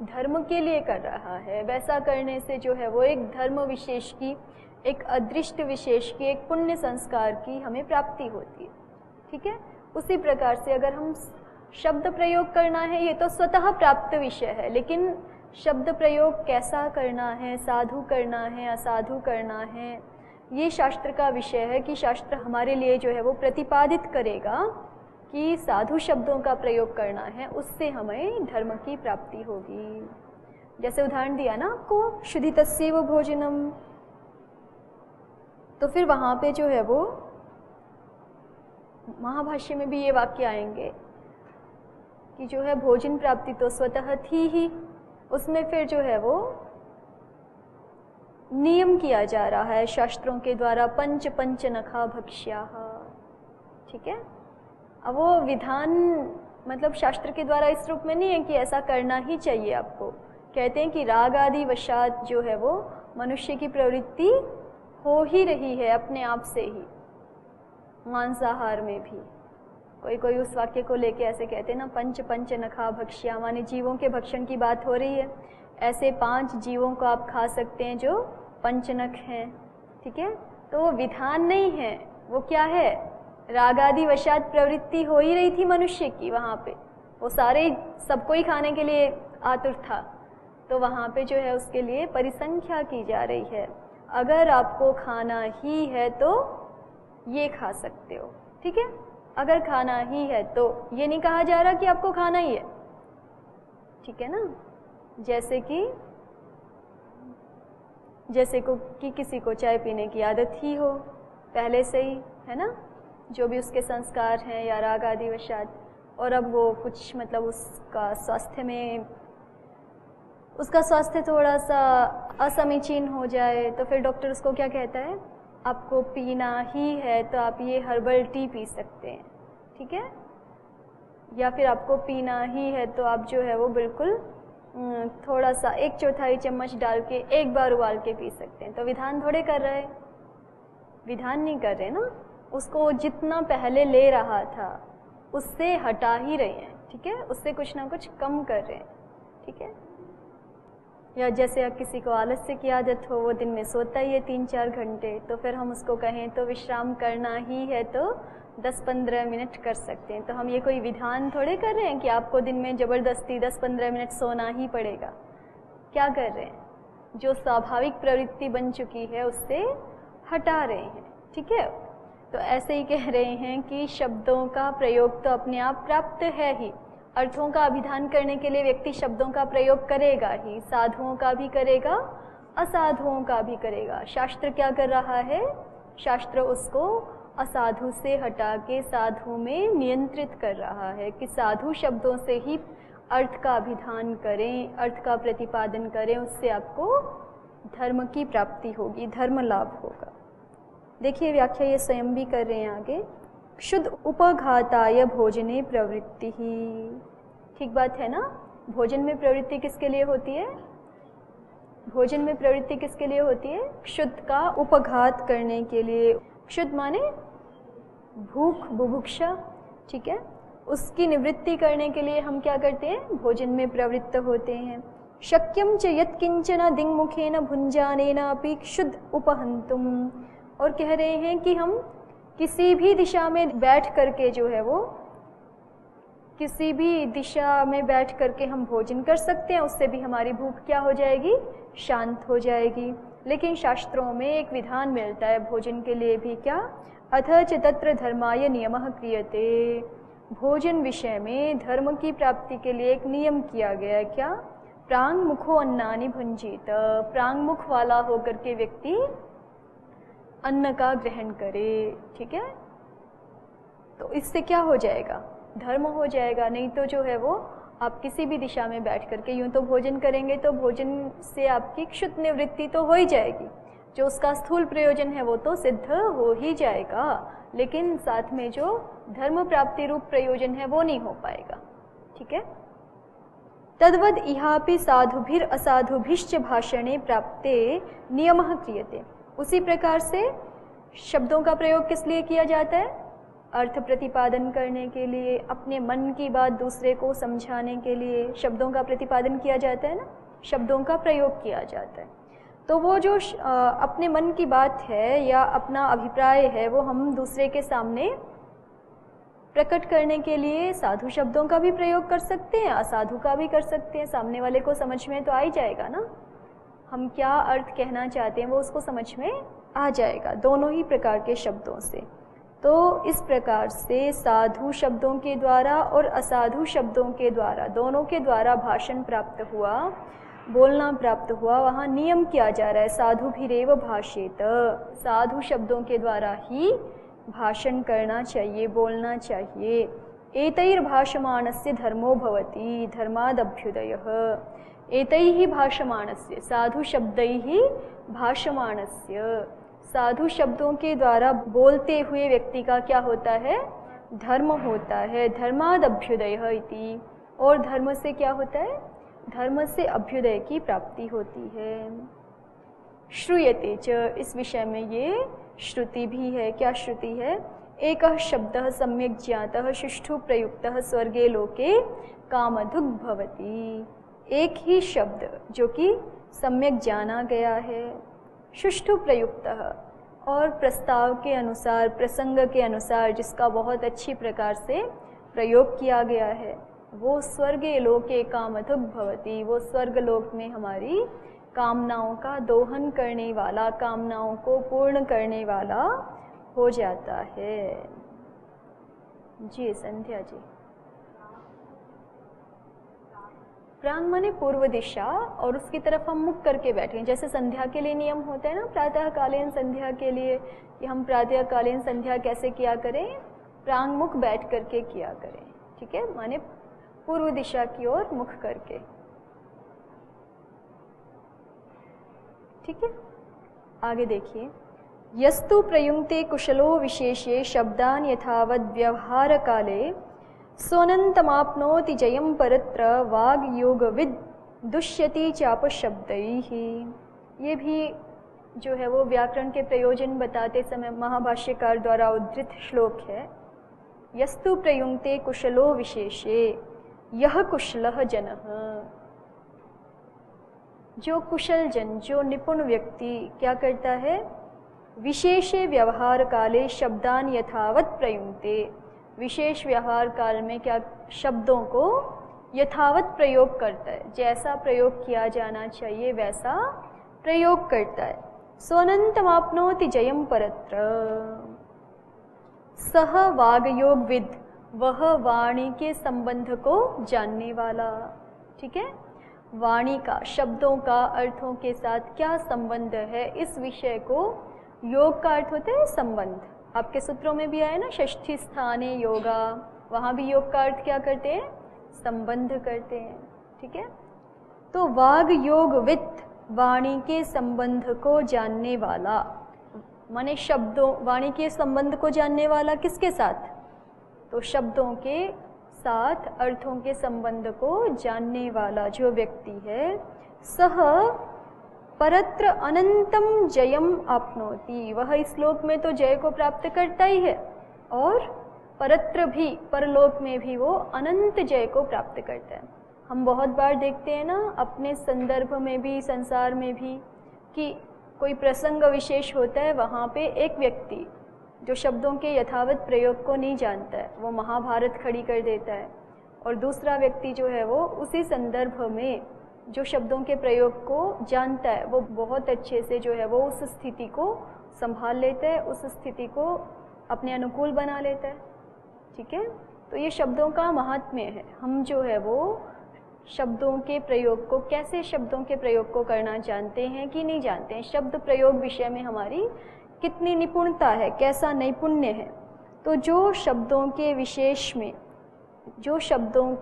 धर्म के लिए कर रहा है। वैसा करने से जो है वो एक धर्म विशेष की, एक अदृष्ट विशेष की, एक पुण्य संस्कार की हमें प्राप्ति होती है, ठीक है। उसी प्रकार से अगर हम शब्द प्रयोग करना है, ये तो स्वतः प्राप्त विषय है, लेकिन शब्द प्रयोग कैसा करना है, साधु करना है, असाधु करना है, ये शास्त्र का विषय है कि शास्त्र हमारे लिए जो है वो प्रतिपादित करेगा कि साधु शब्दों का प्रयोग करना है, उससे हमें धर्म की प्राप्ति होगी। जैसे उदाहरण दिया ना आपको, शुद्धितस्यैव भोजनम, तो फिर वहाँ पे जो है वो महाभाष्य में भी ये वाक्य आएंगे कि जो है भोजन प्राप्ति तो स्वतः थी ही, उसमें फिर जो है वो नियम किया जा रहा है शास्त्रों के द्वारा, पंच पंच नखा भक्ष्याः, ठीक है। अब वो विधान मतलब शास्त्र के द्वारा इस रूप में नहीं है कि ऐसा करना ही चाहिए आपको। कहते हैं कि राग आदि वशात जो है वो मनुष्य की प्रवृत्ति हो ही रही है अपने आप से ही, मांसाहार में भी। कोई कोई उस वाक्य को लेके ऐसे कहते हैं ना, पंच पंच नखा भक्ष्या, माने जीवों के भक्षण की बात हो रही है। ऐसे 5 जीवों को आप खा सकते हैं जो पंचनख हैं, ठीक है। तो वो विधान नहीं है, वो क्या है? राग आदि वशात प्रवृत्ति हो ही रही थी मनुष्य की वहाँ पे, वो सारे सबको ही खाने के लिए आतुर था। तो वहाँ पे जो है उसके लिए परिसंख्या की जा रही है। अगर आपको खाना ही है तो ये खा सकते हो, ठीक है। अगर खाना ही है तो ये नहीं कहा जा रहा कि आपको खाना ही है, ठीक है ना। जैसे कि किसी को चाय पीने की आदत ही हो पहले से ही, है ना, जो भी उसके संस्कार हैं या राग आदि वशात, और अब वो कुछ मतलब उसका स्वास्थ्य थोड़ा सा असमीचीन हो जाए, तो फिर डॉक्टर उसको क्या कहता है? आपको पीना ही है तो आप ये हर्बल टी पी सकते हैं, ठीक है। या फिर आपको पीना ही है तो आप जो है वो बिल्कुल थोड़ा सा 1/4 चम्मच डाल के एक बार उबाल के पी सकते हैं। तो विधान थोड़े कर रहे, विधान नहीं कर रहे ना, उसको जितना पहले ले रहा था उससे हटा ही रहे हैं, ठीक है, उससे कुछ ना कुछ कम कर रहे हैं, ठीक है। या जैसे अब किसी को आलस्य की आदत हो, वो दिन में सोता ही है 3-4 घंटे, तो फिर हम उसको कहें तो विश्राम करना ही है तो 10-15 मिनट कर सकते हैं। तो हम ये कोई विधान थोड़े कर रहे हैं कि आपको दिन में ज़बरदस्ती 10-15 मिनट सोना ही पड़ेगा। क्या कर रहे हैं? जो स्वाभाविक प्रवृत्ति बन चुकी है उससे हटा रहे हैं, ठीक है। तो ऐसे ही कह रहे हैं कि शब्दों का प्रयोग तो अपने आप प्राप्त है ही, अर्थों का अभिधान करने के लिए व्यक्ति शब्दों का प्रयोग करेगा ही, साधुओं का भी करेगा, असाधुओं का भी करेगा। शास्त्र क्या कर रहा है? शास्त्र उसको असाधु से हटा के साधु में नियंत्रित कर रहा है कि साधु शब्दों से ही अर्थ का अभिधान करें, अर्थ का प्रतिपादन करें, उससे आपको धर्म की प्राप्ति होगी, धर्म लाभ होगा। देखिए व्याख्या ये स्वयं भी कर रहे हैं आगे, शुद्ध उपघाताय भोजने प्रवृत्ति ही। ठीक बात है ना, भोजन में प्रवृत्ति किसके लिए होती है? भोजन में प्रवृत्ति किसके लिए होती है? शुद्ध का उपघात करने के लिए। शुद्ध माने भूख, बुभुक्षा, ठीक है, उसकी निवृत्ति करने के लिए हम क्या करते हैं? भोजन में प्रवृत्त होते हैं। शक्यं च यत्किंचन दिङ्मुखेन भुञ्जानेन अपि क्षुद् उपहन्तुम। और कह रहे हैं कि हम किसी भी दिशा में बैठ करके जो है वो किसी भी दिशा में बैठ करके हम भोजन कर सकते हैं, उससे भी हमारी भूख क्या हो जाएगी, शांत हो जाएगी। लेकिन शास्त्रों में एक विधान मिलता है भोजन के लिए भी, क्या, अथ च तत्र धर्माय नियमः क्रियते। भोजन विषय में धर्म की प्राप्ति के लिए एक नियम किया गया है, क्या, प्रांग मुखो अन्नानि भुंजीत। प्रांग मुख वाला होकर के व्यक्ति अन्न का ग्रहण करे, ठीक है। तो इससे क्या हो जाएगा, धर्म हो जाएगा। नहीं तो जो है वो आप किसी भी दिशा में बैठ करके यूं तो भोजन करेंगे तो भोजन से आपकी क्षुद्र निवृत्ति तो हो ही जाएगी, जो उसका स्थूल प्रयोजन है वो तो सिद्ध हो ही जाएगा, लेकिन साथ में जो धर्म प्राप्ति रूप प्रयोजन है वो नहीं हो पाएगा, ठीक है। तद्वद इहापि साधुभिर असाधुभिश्च भाषणे प्राप्ते नियमः क्रियते। उसी प्रकार से शब्दों का प्रयोग किस लिए किया जाता है, अर्थ प्रतिपादन करने के लिए, अपने मन की बात दूसरे को समझाने के लिए शब्दों का प्रतिपादन किया जाता है ना, शब्दों का प्रयोग किया जाता है। तो वो जो अपने मन की बात है या अपना अभिप्राय है वो हम दूसरे के सामने प्रकट करने के लिए साधु शब्दों का भी प्रयोग कर सकते हैं, असाधु का भी कर सकते हैं। सामने वाले को समझ में तो आ ही जाएगा ना, हम क्या अर्थ कहना चाहते हैं वो उसको समझ में आ जाएगा दोनों ही प्रकार के शब्दों से। तो इस प्रकार से साधु शब्दों के द्वारा और असाधु शब्दों के द्वारा, दोनों के द्वारा भाषण प्राप्त हुआ, बोलना प्राप्त हुआ, वहाँ नियम किया जा रहा है साधु भिरेव भाषेत। साधु शब्दों के द्वारा ही भाषण करना चाहिए, बोलना चाहिए। एतैर्भाषमाणस्य धर्मो भवति धर्मादभ्युदयः। एतैः भाषमाणस्य, साधु शब्दैः भाषमाणस्य, साधु शब्दों के द्वारा बोलते हुए व्यक्ति का क्या होता है, धर्म होता है। धर्मादभ्युदयः इति, और धर्म से क्या होता है, धर्म से अभ्युदय की प्राप्ति होती है। श्रूयते च, इस विषय में ये श्रुति भी है। क्या श्रुति है, एकः शब्दः सम्यक् ज्ञातः सुष्ठु प्रयुक्तः स्वर्गे लोके कामधुग् भवति। एक ही शब्द जो कि सम्यक जाना गया है, सुष्ठु प्रयुक्तः, और प्रस्ताव के अनुसार, प्रसंग के अनुसार जिसका बहुत अच्छी प्रकार से प्रयोग किया गया है, वो स्वर्गे लोके कामधुग् भवति। वो स्वर्ग लोक में हमारी कामनाओं का दोहन करने वाला, कामनाओं को पूर्ण करने वाला हो जाता है। जी संध्या जी। प्रांग माने पूर्व दिशा, और उसकी तरफ हम मुख करके बैठे। जैसे संध्या के लिए नियम होता है ना, प्रातःकालीन संध्या के लिए, कि हम प्रातःकालीन संध्या कैसे किया करें, प्रांग मुख बैठ करके किया करें, ठीक है, माने पूर्व दिशा की ओर मुख करके, ठीक है। आगे देखिए, यस्तु प्रयुंक्ते कुशलो विशेषे शब्दान यथावद व्यवहार काले सोनंतमाप्नोति जयम परत्र वाग योगविद दुष्यति चाप शब्दैः। ये भी जो है वो व्याकरण के प्रयोजन बताते समय महाभाष्यकार द्वारा उद्धृत श्लोक है। यस्तु प्रयुंक्ते कुशलो विशेषे, यह कुशलः जनः। जो कुशल जन, जो निपुण व्यक्ति क्या करता है, विशेषे व्यवहार काले शब्दान यथावत प्रयुंक्ते, विशेष व्यवहार काल में क्या शब्दों को यथावत प्रयोग करता है, जैसा प्रयोग किया जाना चाहिए वैसा प्रयोग करता है। सोनंतमाप्नोति जयम परत्र, सह वागयोगविद, वह वाणी के संबंध को जानने वाला, ठीक है। वाणी का, शब्दों का अर्थों के साथ क्या संबंध है, इस विषय को, योग का अर्थ होता है संबंध। आपके सूत्रों में भी आया ना, षष्ठी स्थाने योगा, वहाँ भी योग का अर्थ क्या करते हैं, संबंध करते हैं, ठीक है। तो वाग योग वित्त, वाणी के संबंध को जानने वाला, माने शब्दों, वाणी के संबंध को जानने वाला किसके साथ, तो शब्दों के साथ अर्थों के संबंध को जानने वाला जो व्यक्ति है, सह परत्र अनंतम जयम आपनोति, वह इस लोक में तो जय को प्राप्त करता ही है, और परत्र भी, परलोक में भी वो अनंत जय को प्राप्त करता है। हम बहुत बार देखते हैं ना अपने संदर्भ में भी, संसार में भी, कि कोई प्रसंग विशेष होता है, वहाँ पे एक व्यक्ति जो शब्दों के यथावत प्रयोग को नहीं जानता है वो महाभारत खड़ी कर देता है, और दूसरा व्यक्ति जो है वो उसी संदर्भ में जो शब्दों के प्रयोग को जानता है वो बहुत अच्छे से जो है वो उस स्थिति को संभाल लेता है, उस स्थिति को अपने अनुकूल बना लेता है। ठीक है, तो ये शब्दों का महात्म्य है। हम जो है वो शब्दों के प्रयोग को, कैसे शब्दों के प्रयोग को करना जानते हैं कि नहीं जानते हैं, शब्द प्रयोग विषय में हमारी कितनी निपुणता है, कैसा नैपुण्य है। तो जो शब्दों के विशेष में, जो शब्दों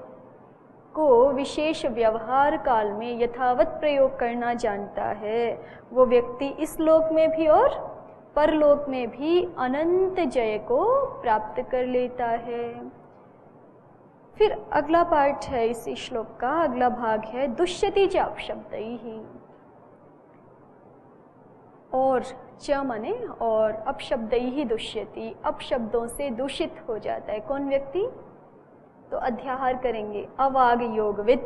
को विशेष व्यवहार काल में यथावत प्रयोग करना जानता है वो व्यक्ति इस लोक में भी और परलोक में भी अनंत जय को प्राप्त कर लेता है। फिर अगला पार्ट है इस श्लोक का, अगला भाग है दुष्यति च अपशब्दैहि। और च माने और, अपशब्दैहि दुष्यति, अपशब्दों से दूषित हो जाता है कौन व्यक्ति? तो अध्याहार करेंगे अवाग योगविद।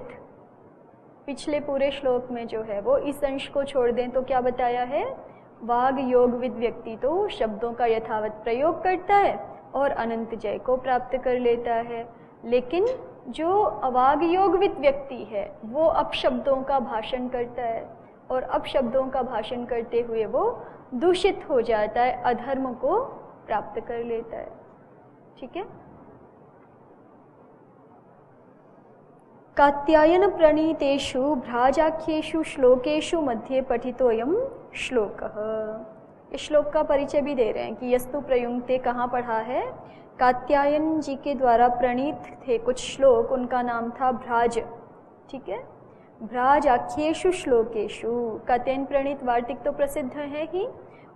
पिछले पूरे श्लोक में जो है वो इस अंश को छोड़ दें तो क्या बताया है? वाग योगविद व्यक्ति तो शब्दों का यथावत प्रयोग करता है और अनंत जय को प्राप्त कर लेता है, लेकिन जो अवाग योगविद व्यक्ति है वो अपशब्दों का भाषण करता है और अपशब्दों का भाषण करते हुए वो दूषित हो जाता है, अधर्म को प्राप्त कर लेता है। ठीक है, कात्यायन प्रणीतेषु भ्राजाख्येषु श्लोकेषु मध्ये पठितोऽयं श्लोकः। इस श्लोक का परिचय भी दे रहे हैं कि यस्तु प्रयुंक्ते कहाँ पढ़ा है? कात्यायन जी के द्वारा प्रणीत थे कुछ श्लोक, उनका नाम था भ्राज। ठीक है, भ्राजाख्येषु श्लोकेषु, कात्यायन प्रणीत वार्तिक तो प्रसिद्ध है ही,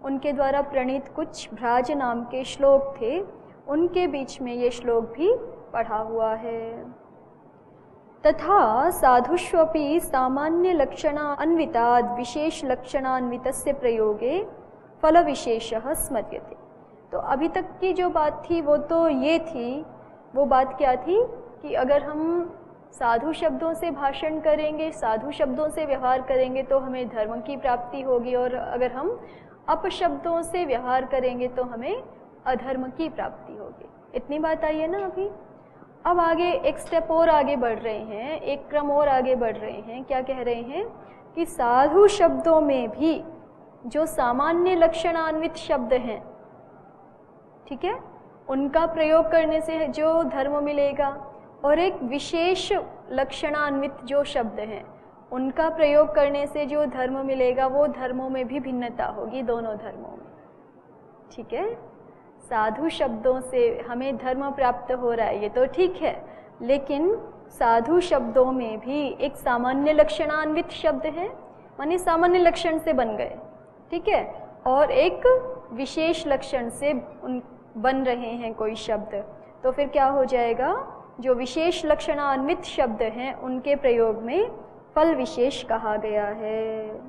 उनके द्वारा प्रणीत कुछ भ्राज नाम के श्लोक थे, उनके बीच में ये श्लोक भी पढ़ा हुआ है। तथा साधुष्वपि सामान्य लक्षणा अन्विताद् विशेष लक्षणान्वितस्य प्रयोगे फल विशेषः स्मर्यते। तो अभी तक की जो बात थी वो तो ये थी, वो बात क्या थी कि अगर हम साधु शब्दों से भाषण करेंगे, साधु शब्दों से व्यवहार करेंगे तो हमें धर्म की प्राप्ति होगी, और अगर हम अपशब्दों से व्यवहार करेंगे तो हमें अधर्म की प्राप्ति होगी। इतनी बात आई है ना अभी। अब आगे एक स्टेप और आगे बढ़ रहे हैं, एक क्रम और आगे बढ़ रहे हैं। क्या कह रहे हैं कि साधु शब्दों में भी जो सामान्य लक्षणान्वित शब्द हैं, ठीक है, उनका प्रयोग करने से जो धर्म मिलेगा, और एक विशेष लक्षणान्वित जो शब्द हैं उनका प्रयोग करने से जो धर्म मिलेगा, वो धर्मों में भी भिन्नता होगी, दोनों धर्मों में। ठीक है, साधु शब्दों से हमें धर्म प्राप्त हो रहा है ये तो ठीक है, लेकिन साधु शब्दों में भी एक सामान्य लक्षणान्वित शब्द है, माने सामान्य लक्षण से बन गए, ठीक है, और एक विशेष लक्षण से बन रहे हैं कोई शब्द, तो फिर क्या हो जाएगा? जो विशेष लक्षणान्वित शब्द हैं उनके प्रयोग में फल विशेष कहा गया है।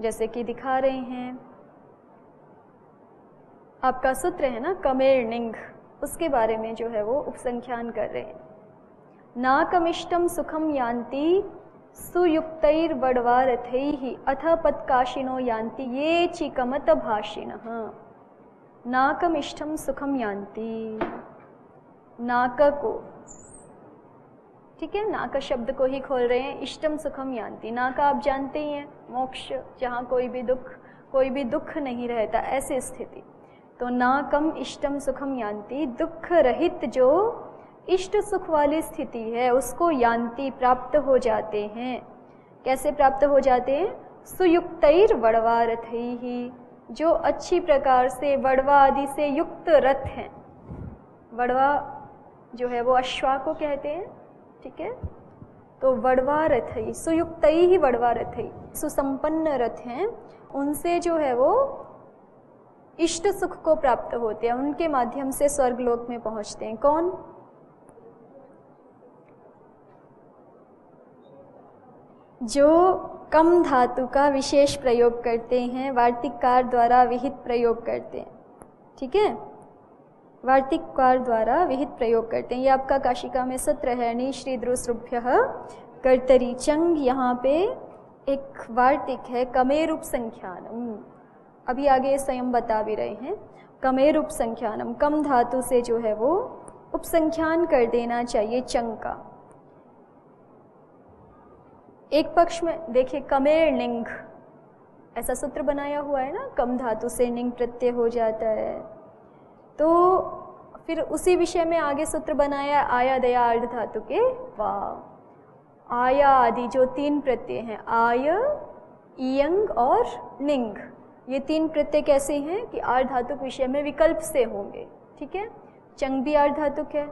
जैसे कि दिखा रहे हैं, आपका सूत्र है ना कमेर्निंग, उसके बारे में जो है वो उपसंख्यान कर रहे हैं। नाकमिष्टम सुखम यान्ति सुयुक्तैर्वड्वारथैः अथ पत्काशिनो यान्ति ये चिकमत भाषिणः। नाकमिष्टम सुखम यान्ति, नाक को, ठीक है, नाक शब्द को ही खोल रहे हैं। इष्टम सुखम यान्ति, नाक आप जानते ही हैं, मोक्ष, जहाँ कोई भी दुख नहीं रहता, ऐसी स्थिति। तो नाकम इष्टम सुखम यान्ति, दुख रहित जो इष्ट सुख वाली स्थिति है उसको यान्ति प्राप्त हो जाते हैं। कैसे प्राप्त हो जाते हैं? सुयुक्तैर वड़वा रथैहि, जो अच्छी प्रकार से वड़वा आदि से युक्त रथ हैं। वड़वा जो है वो अश्वा को कहते हैं, ठीक है, तो वड़वा रथई, सुयुक्तैहि वड़वा रथई, सुसंपन्न रथ हैं, उनसे जो है वो इष्ट सुख को प्राप्त होते हैं, उनके माध्यम से स्वर्गलोक में पहुंचते हैं। कौन? जो कम धातु का विशेष प्रयोग करते हैं, वार्तिककार द्वारा विहित प्रयोग करते हैं, ठीक है, वार्तिककार द्वारा विहित प्रयोग करते हैं। ये आपका काशिका में सूत्र है, निश्रीद्रुसृभ्यः कर्तरी चंग, यहाँ पे एक वार्तिक है कमेर उपसंख्यानम। अभी आगे स्वयं बता भी रहे हैं, कमेर उपसंख्यानम, कम धातु से जो है वो उपसंख्यान कर देना चाहिए चंग का। एक पक्ष में देखिए कमेर निंग, ऐसा सूत्र बनाया हुआ है ना, कम धातु से निंग प्रत्यय हो जाता है। तो फिर उसी विषय में आगे सूत्र बनाया आया दया अर्ध धातु के वाव। आया आदि जो 3 प्रत्यय हैं, आय, इयंग और निंग, ये 3 प्रत्यय कैसे हैं कि आर्ध धातुक विषय में विकल्प से होंगे। ठीक है, चंग भी आर्ध धातुक है।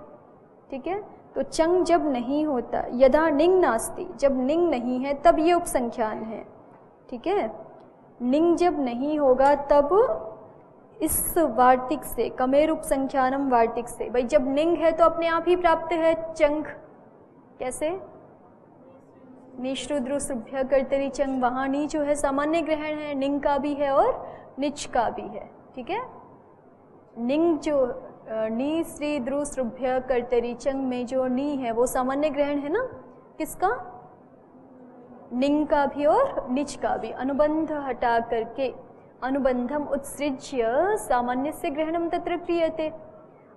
ठीक है, तो चंग जब नहीं होता, यदा निंग नास्ति, जब निंग नहीं है तब ये उपसंख्यान है। ठीक है, निंग जब नहीं होगा तब इस वार्तिक से, कमेर उपसंख्यानम वार्तिक से, भाई जब निंग है तो अपने आप ही प्राप्त है चंग। कैसे? निश्रुद्रुसुभ्य कर्तरी चंग, वहाँ नी जो है सामान्य ग्रहण है, निंग का भी है और निच का भी है। ठीक है, निंग जो नी श्री द्रुसुभ्य कर्तरी चंग में जो नी है वो सामान्य ग्रहण है ना, किसका? निंग का भी और निच का भी। अनुबंध हटा करके, अनुबंधम उत्सृज्य सामान्य से ग्रहणम तत्र क्रियते,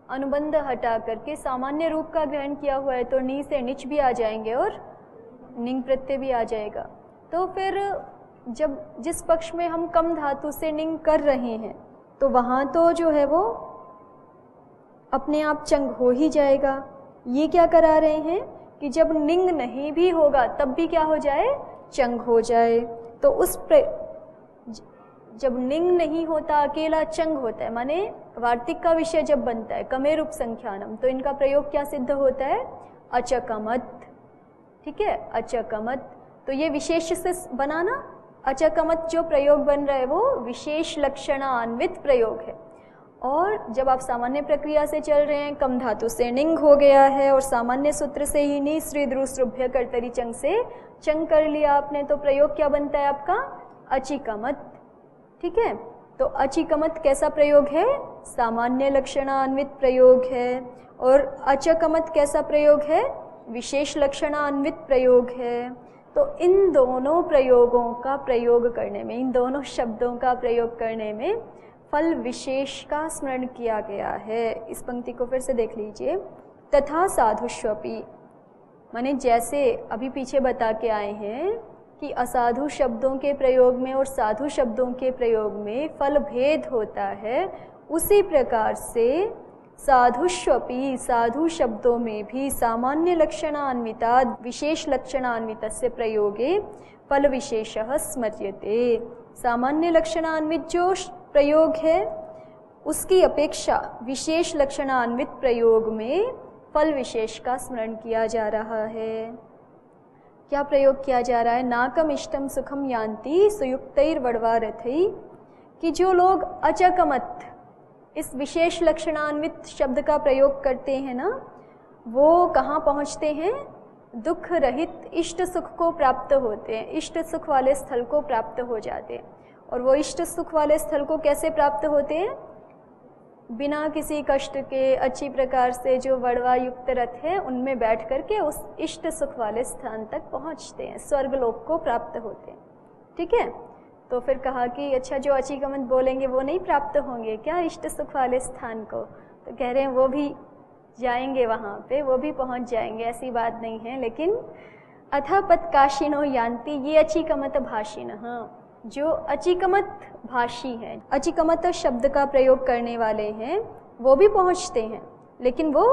अनुबंध हटा करके सामान्य रूप का ग्रहण किया हुआ है तो नी से निच भी आ जाएंगे और निंग प्रत्यय भी आ जाएगा। तो फिर जब जिस पक्ष में हम कम धातु से निंग कर रहे हैं तो वहाँ तो जो है वो अपने आप चंग हो ही जाएगा। ये क्या करा रहे हैं कि जब निंग नहीं भी होगा तब भी क्या हो जाए? चंग हो जाए। तो उस जब निंग नहीं होता अकेला चंग होता है, माने वार्तिक का विषय जब बनता है कमेर उपसंख्यानम, तो इनका प्रयोग क्या सिद्ध होता है? अचकमत। ठीक है, अचकमत। तो ये विशेष से बनाना, अचकमत जो प्रयोग बन रहा है वो विशेष लक्षणान्वित प्रयोग है। और जब आप सामान्य प्रक्रिया से चल रहे हैं, कम धातु से निंग हो गया है और सामान्य सूत्र से ही नी श्री द्रुसुभ्य कर्तरी चंग से चंग कर लिया आपने, तो प्रयोग क्या बनता है आपका? अचिकमत। ठीक है, तो अचिकमत कैसा प्रयोग है? सामान्य लक्षणान्वित प्रयोग है। और अचकमत कैसा प्रयोग है? विशेष लक्षणान्वित प्रयोग है। तो इन दोनों प्रयोगों का प्रयोग करने में, इन दोनों शब्दों का प्रयोग करने में फल विशेष का स्मरण किया गया है। इस पंक्ति को फिर से देख लीजिए। तथा साधुष्वपि, माने जैसे अभी पीछे बता के आए हैं कि असाधु शब्दों के प्रयोग में और साधु शब्दों के प्रयोग में फल भेद होता है, उसी प्रकार से साधुष्वपि, साधु शब्दों में भी सामान्य लक्षणान्विता विशेष लक्षणान्वितस्य प्रयोगे फल विशेषः स्मर्यते। सामान्य लक्षणान्वित जो प्रयोग है उसकी अपेक्षा विशेष लक्षणान्वित प्रयोग में फल विशेष का स्मरण किया जा रहा है। क्या प्रयोग किया जा रहा है? नाकम इष्टम सुखम यान्ति सुयुक्तैर्वड्वारथै, कि जो लोग अचकमत इस विशेष लक्षणान्वित शब्द का प्रयोग करते हैं ना, वो कहाँ पहुँचते हैं? दुख रहित इष्ट सुख को प्राप्त होते हैं, इष्ट सुख वाले स्थल को प्राप्त हो जाते हैं। और वो इष्ट सुख वाले स्थल को कैसे प्राप्त होते हैं? बिना किसी कष्ट के अच्छी प्रकार से जो वड़वा युक्त रथ है उनमें बैठ करके उस इष्ट सुख वाले स्थान तक पहुंचते हैं, स्वर्गलोक को प्राप्त होते हैं। ठीक है, तो फिर कहा कि अच्छा जो अचिकमत बोलेंगे वो नहीं प्राप्त होंगे क्या इष्ट सुख वाले स्थान को? तो कह रहे हैं वो भी जाएंगे वहाँ पे, वो भी पहुँच जाएंगे, ऐसी बात नहीं है। लेकिन अथ पत्काशिनो यान्ति, ये अचिकमत भाषिणः, जो अचिकमत भाषी हैं, अचिकमत शब्द का प्रयोग करने वाले हैं, वो भी पहुँचते हैं, लेकिन वो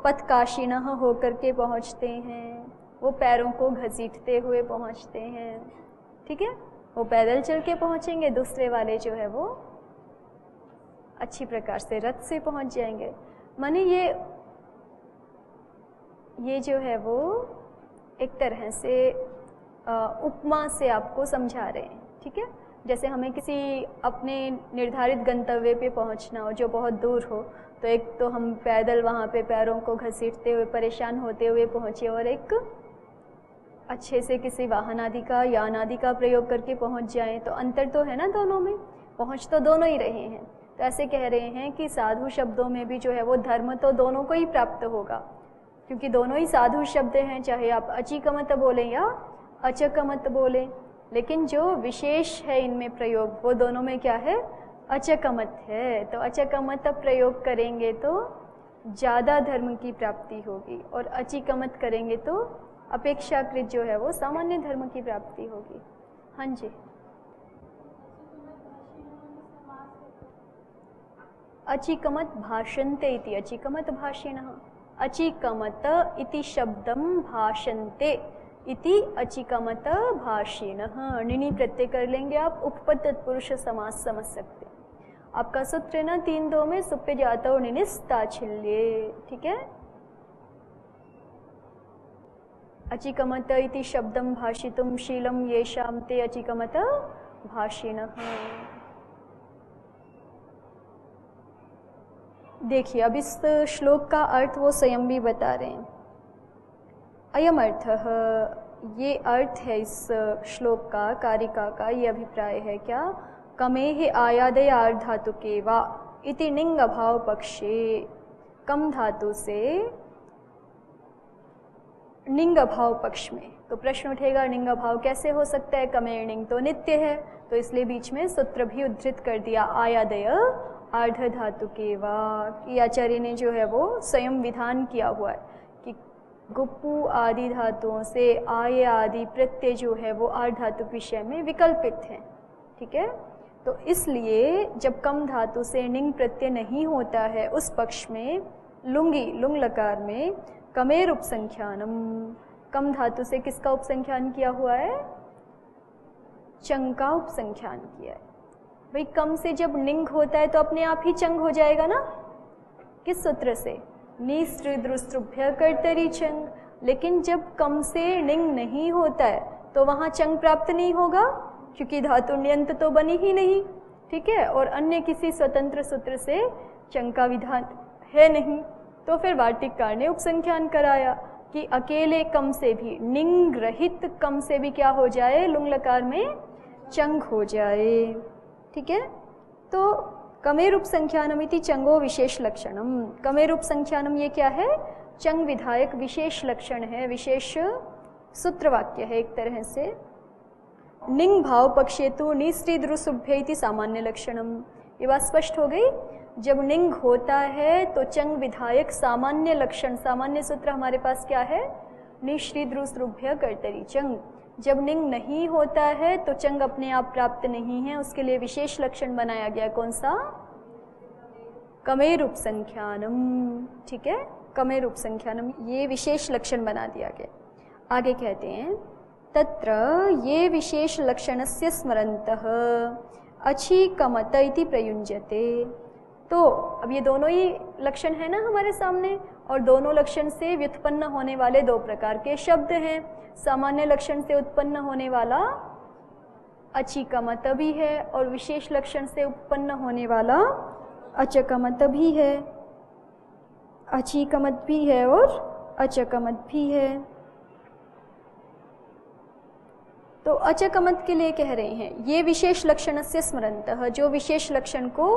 पत्काशिनः होकर के पहुँचते हैं, वो पैरों को घसीटते हुए पहुँचते हैं। ठीक है, वो पैदल चल के पहुँचेंगे, दूसरे वाले जो है वो अच्छी प्रकार से रथ से पहुँच जाएंगे। माने ये जो है वो एक तरह से उपमा से आपको समझा रहे हैं। ठीक है, जैसे हमें किसी अपने निर्धारित गंतव्य पे पहुंचना हो जो बहुत दूर हो, तो एक तो हम पैदल वहाँ पे पैरों को घसीटते हुए परेशान होते हुए पहुँचे, और एक अच्छे से किसी वाहन आदि का यान आदि का प्रयोग करके पहुँच जाएं। तो अंतर तो है ना दोनों में, पहुँच तो दोनों ही रहे हैं। तो ऐसे कह रहे हैं कि साधु शब्दों में भी जो है वो धर्म तो दोनों को ही प्राप्त होगा, क्योंकि दोनों ही साधु शब्द हैं, चाहे आप अचिकमत बोलें या अचकमत बोलें, लेकिन जो विशेष है इनमें प्रयोग वो दोनों में क्या है, अचकमत है। तो अचकमत प्रयोग करेंगे तो ज़्यादा धर्म की प्राप्ति होगी, और अचिकमत करेंगे तो अपेक्षाकृत जो है वो सामान्य धर्म की प्राप्ति होगी। हाँ जी, अचिकमत भाषन्ते इति, अचिकमत भाषिणः, अचिकमत इति शब्दं भाषन्ते इति अचिकमत भाषिणः। निनी प्रत्यय कर लेंगे आप, उपपद तत्पुरुष समास समझ सकते। आपका सूत्र है ना 3-2 में, सुप्य जातो निनिस्ताच्छिल्ये, ठीक है। अचिकमत इति शब्दं भाषितुं शीलं येषां ते अचिकमत भाषिणः। देखिए अब इस श्लोक का अर्थ वो स्वयं भी बता रहे हैं। अयम अर्थः, ये अर्थ है इस श्लोक का, कारिका का ये अभिप्राय है क्या, कमेहि आयादय आर्धातुके वा इति निंग अभाव पक्षे, कम धातु से निंग अभाव पक्ष में। तो प्रश्न उठेगा निंग अभाव कैसे हो सकता है, कमेर निंग तो नित्य है, तो इसलिए बीच में सूत्र भी उद्धृत कर दिया, आयादय आर्ध धातु के वा। कि आचार्य ने जो है वो स्वयं विधान किया हुआ है कि गुप्पू आदि धातुओं से आय आदि प्रत्यय जो है वो आर्ध धातु विषय में विकल्पित हैं, ठीक है। तो इसलिए जब कम धातु से निंग प्रत्यय नहीं होता है उस पक्ष में लुंगी लुंग लकार में कमेर उपसंख्यानम, कम धातु से किसका उपसंख्यान किया हुआ है, चंग का उपसंख्यान किया है। भाई कम से जब निंग होता है तो अपने आप ही चंग हो जाएगा ना, किस सूत्र से, निस्त्रिद्रुस्त्रुभ्य कर्तरी चंग। लेकिन जब कम से निंग नहीं होता है तो वहाँ चंग प्राप्त नहीं होगा, क्योंकि धातु ण्यंत तो बनी ही नहीं, ठीक है, और अन्य किसी स्वतंत्र सूत्र से चंग का विधान है नहीं। तो फिर वार्तिककार ने उपसंख्यान कराया कि अकेले कम से भी, निंग रहित कम से भी क्या हो जाए, लुंग लकार में चंग हो जाए, ठीक है। तो कमेर उपसंख्यानम इति चंगो विशेष लक्षणम, कमेर उपसंख्यानम ये क्या है, चंग विधायक विशेष लक्षण है, विशेष सूत्र वाक्य है एक तरह से। निंग भाव पक्षेतु निस्त्रिद्रुसुभ्य इति सामान्य लक्षणम, ये बात स्पष्ट हो गई। जब निंग होता है तो चंग विधायक सामान्य लक्षण, सामान्य सूत्र हमारे पास क्या है, निश्रिद्रुसुभ्य कर्तरी चंग। जब निंग नहीं होता है तो चंग अपने आप प्राप्त नहीं है, उसके लिए विशेष लक्षण बनाया गया, कौन सा, कमेर उपसंख्यानम, ठीक है, कमेर उपसंख्यानम, ये विशेष लक्षण बना दिया गया। आगे कहते हैं तत्र ये विशेष लक्षणस्य स्मरन्तः अचिकमत इति प्रयुञ्जते। तो अब ये दोनों ही लक्षण है ना हमारे सामने, और दोनों लक्षण से व्युत्पन्न होने वाले दो प्रकार के शब्द हैं। सामान्य लक्षण से उत्पन्न होने वाला अचिकमत भी है, और विशेष लक्षण से उत्पन्न होने वाला अचकमत भी है, अचिकमत भी है और अचकमत भी है। तो अचकमत के लिए कह रहे हैं ये विशेष लक्षण से स्मरन्तः, जो विशेष लक्षण को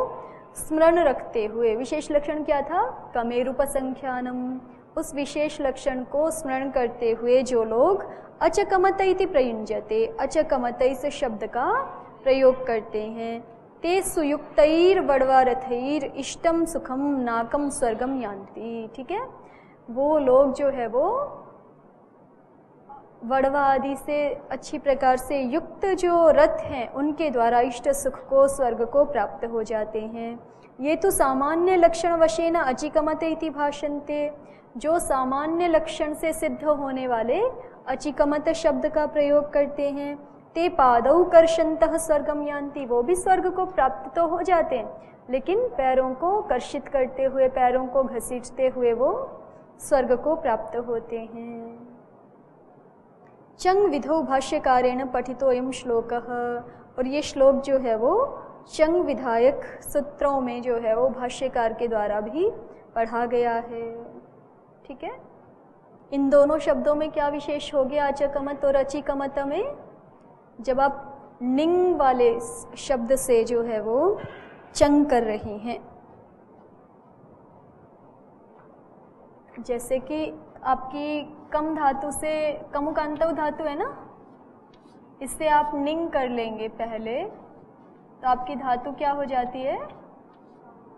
स्मरण रखते हुए, विशेष लक्षण क्या था, कमेरूपसंख्यानम, उस विशेष लक्षण को स्मरण करते हुए जो लोग अचकमत इति प्रयुञ्जते, अचकमत इस शब्द का प्रयोग करते हैं, ते सुयुक्तैर वड्वारथैर इष्टम सुखम नाकम स्वर्गम यान्ति, ठीक है। वो लोग जो है वो वड़वा आदि से अच्छी प्रकार से युक्त जो रथ हैं उनके द्वारा इष्ट सुख को, स्वर्ग को प्राप्त हो जाते हैं। ये तो सामान्य लक्षण वशेन अचिकमत इति भाषन्ते, जो सामान्य लक्षण से सिद्ध होने वाले अचिकमत शब्द का प्रयोग करते हैं। ते पादौ कर्षन्तः स्वर्गम यान्ति, वो भी स्वर्ग को प्राप्त तो हो जाते हैं, लेकिन पैरों को कर्षित करते हुए, पैरों को घसीटते हुए वो स्वर्ग को प्राप्त होते हैं। चंग विधौ भाष्यकारेण पठितोऽयं श्लोकः, और ये श्लोक जो है वो चंग विधायक सूत्रों में जो है वो भाष्यकार के द्वारा भी पढ़ा गया है, ठीक है। इन दोनों शब्दों में क्या विशेष हो गया, अचकमत और अचिकमत में, जब आप निंग वाले शब्द से जो है वो चंग कर रही हैं, जैसे कि आपकी कम धातु से कमुकांतव धातु है ना, इससे आप निंग कर लेंगे पहले, तो आपकी धातु क्या हो जाती है?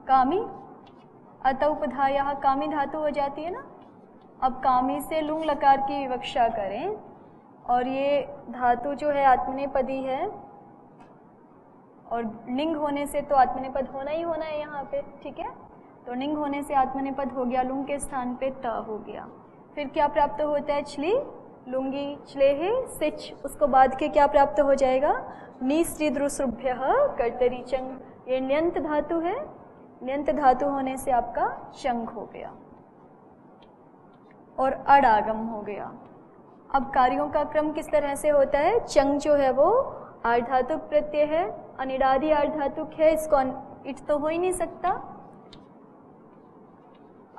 कामी। अत उपधाया कामी धातु हो जाती है ना। अब कामी से लुंग लकार की विवक्षा करें, और ये धातु जो है आत्मनेपदी है, और निंग होने से तो आत्मनेपद होना ही होना है यहाँ पे, ठीक है। तो निंग होने से आत्मनेपद हो गया, लुंग के स्थान पे त हो गया। फिर क्या प्राप्त होता है? छली लुंगी छलेहे सिच। उसको बाद के क्या प्राप्त हो जाएगा? नी स्त्रीद्रुसृभ्य कर्तरी चंग। ये ण्यंत धातु है, ण्यंत धातु होने से आपका चंग हो गया और अडागम हो गया। अब कार्यों का क्रम किस तरह से होता है? चंग जो है वो आर्धातुक प्रत्यय है, अनिडादि आर्धातुक है, इसको इट तो हो ही नहीं सकता।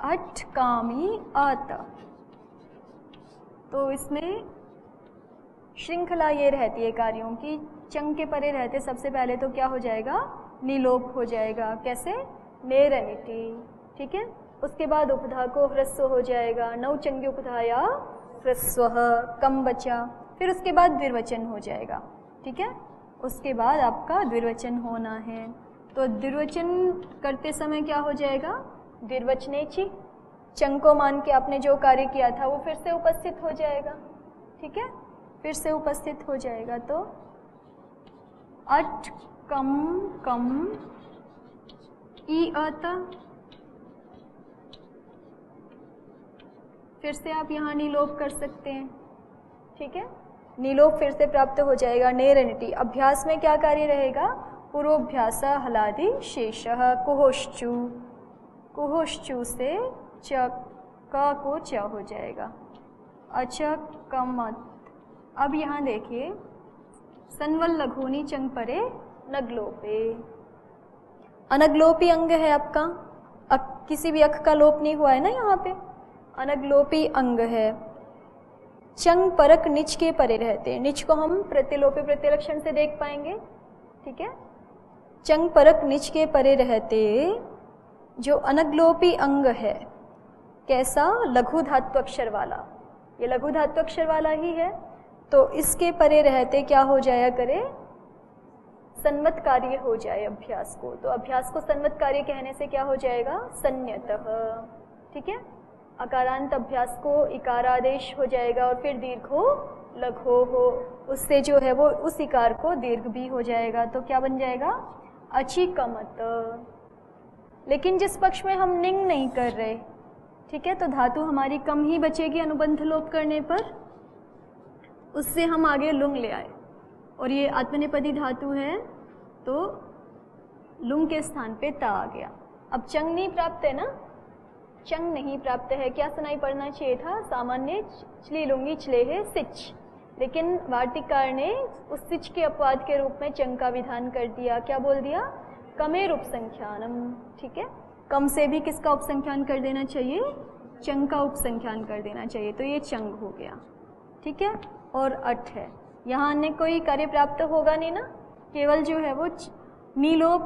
अट कामी आत, तो इसमें श्रृंखला ये रहती है कार्यों की। चंग के परे रहते सबसे पहले तो क्या हो जाएगा? निलोप हो जाएगा। कैसे? नेरनिटी, ठीक है। उसके बाद उपधा को ह्रस्व हो जाएगा, नवचंगी उपधाया ह्रस्व, कम बचा। फिर उसके बाद द्विर्वचन हो जाएगा, ठीक है। उसके बाद आपका द्विर्वचन होना है, तो द्विर्वचन करते समय क्या हो जाएगा? द्विर्वचनेची। चंग को मान के आपने जो कार्य किया था वो फिर से उपस्थित हो जाएगा, ठीक है, फिर से उपस्थित हो जाएगा। तो अट कम कम ई आता, फिर से आप यहाँ नीलोप कर सकते हैं, ठीक है। नीलोप फिर से प्राप्त हो जाएगा, नेरनिटी। अभ्यास में क्या कार्य रहेगा? पूर्वोभ्यास हलादि शेष कुहोश्चु, कुहोश्चु से च का को च हो जाएगा, अचकमत। अब यहाँ देखिए, सन्वल लघुनी चंग परे नगलोपे, अनगलोपी अंग है आपका, किसी भी अख का लोप नहीं हुआ है ना यहाँ पे, अनगलोपी अंग है। चंग परक निच के परे रहते, निच को हम प्रतिलोपी प्रतिलक्षण से देख पाएंगे, ठीक है। चंग परक निच के परे रहते जो अनगलोपी अंग है, कैसा? लघु धातु अक्षर वाला, ये लघु धातु अक्षर वाला ही है। तो इसके परे रहते क्या हो जाया करे? सन्मत कार्य हो जाए अभ्यास को। तो अभ्यास को सन्मत कार्य कहने से क्या हो जाएगा? संयतः, ठीक है। अकारांत अभ्यास को इकारादेश हो जाएगा और फिर दीर्घ हो लघो हो, उससे जो है वो उस इकार को दीर्घ भी हो जाएगा। तो क्या बन जाएगा? अचिकमत। लेकिन जिस पक्ष में हम निंग नहीं कर रहे, ठीक है, तो धातु हमारी कम ही बचेगी अनुबंध लोप करने पर, उससे हम आगे लुंग ले आए, और ये आत्मनेपदी धातु है तो लुंग के स्थान पे ता आ गया। अब चंग नहीं प्राप्त है ना, चंग नहीं प्राप्त है, क्या सुनाई पड़ना चाहिए था? सामान्य चली लुंगी चले है सिच, लेकिन वार्तिकार ने उस सिच के अपवाद के रूप में चंग का विधान कर दिया। क्या बोल दिया? कमेर उपसंख्यानम, ठीक है। कम से भी किसका उपसंख्यान कर देना चाहिए? चंग का उपसंख्यान कर देना चाहिए, तो ये चंग हो गया, ठीक है। और अट है, यहाँ अन्य कोई कार्य प्राप्त होगा नहीं ना, केवल जो है वो नीलोप,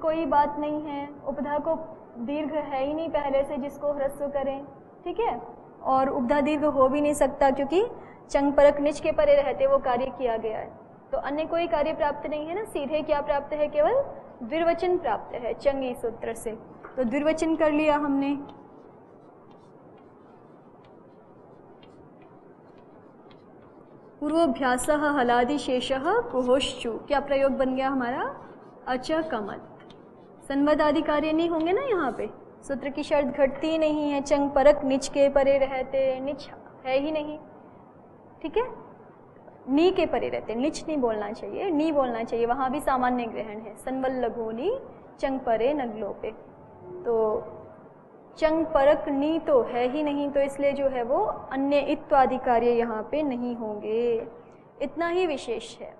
कोई बात नहीं है, उपधा को दीर्घ है ही नहीं पहले से जिसको ह्रस्व करें, ठीक है, और उपधा दीर्घ हो भी नहीं सकता क्योंकि चंग परक निच के परे रहते वो कार्य किया गया है। तो अन्य कोई कार्य प्राप्त नहीं है ना, सीधे क्या प्राप्त है? केवल द्विर्वचन प्राप्त है चंगी सूत्र से। तो द्विर्वचन कर लिया हमने। पूर्वोभ्यास हलादि शेष कुहोश्चु, क्या प्रयोग बन गया हमारा? अचकमत। संवद आदि कार्य नहीं होंगे ना यहाँ पे, सूत्र की शर्त घटती नहीं है। चंग परक निच के परे रहते, निच है ही नहीं, ठीक है, नी के परे रहते, निच नहीं बोलना चाहिए, नी बोलना चाहिए, वहाँ भी सामान्य ग्रहण है। सन्वल लघुनी चंग परे नगलोपे, तो चंग परक नी तो है ही नहीं, तो इसलिए जो है वो अन्य इत्व आदि कार्य यहाँ पे नहीं होंगे। इतना ही विशेष है।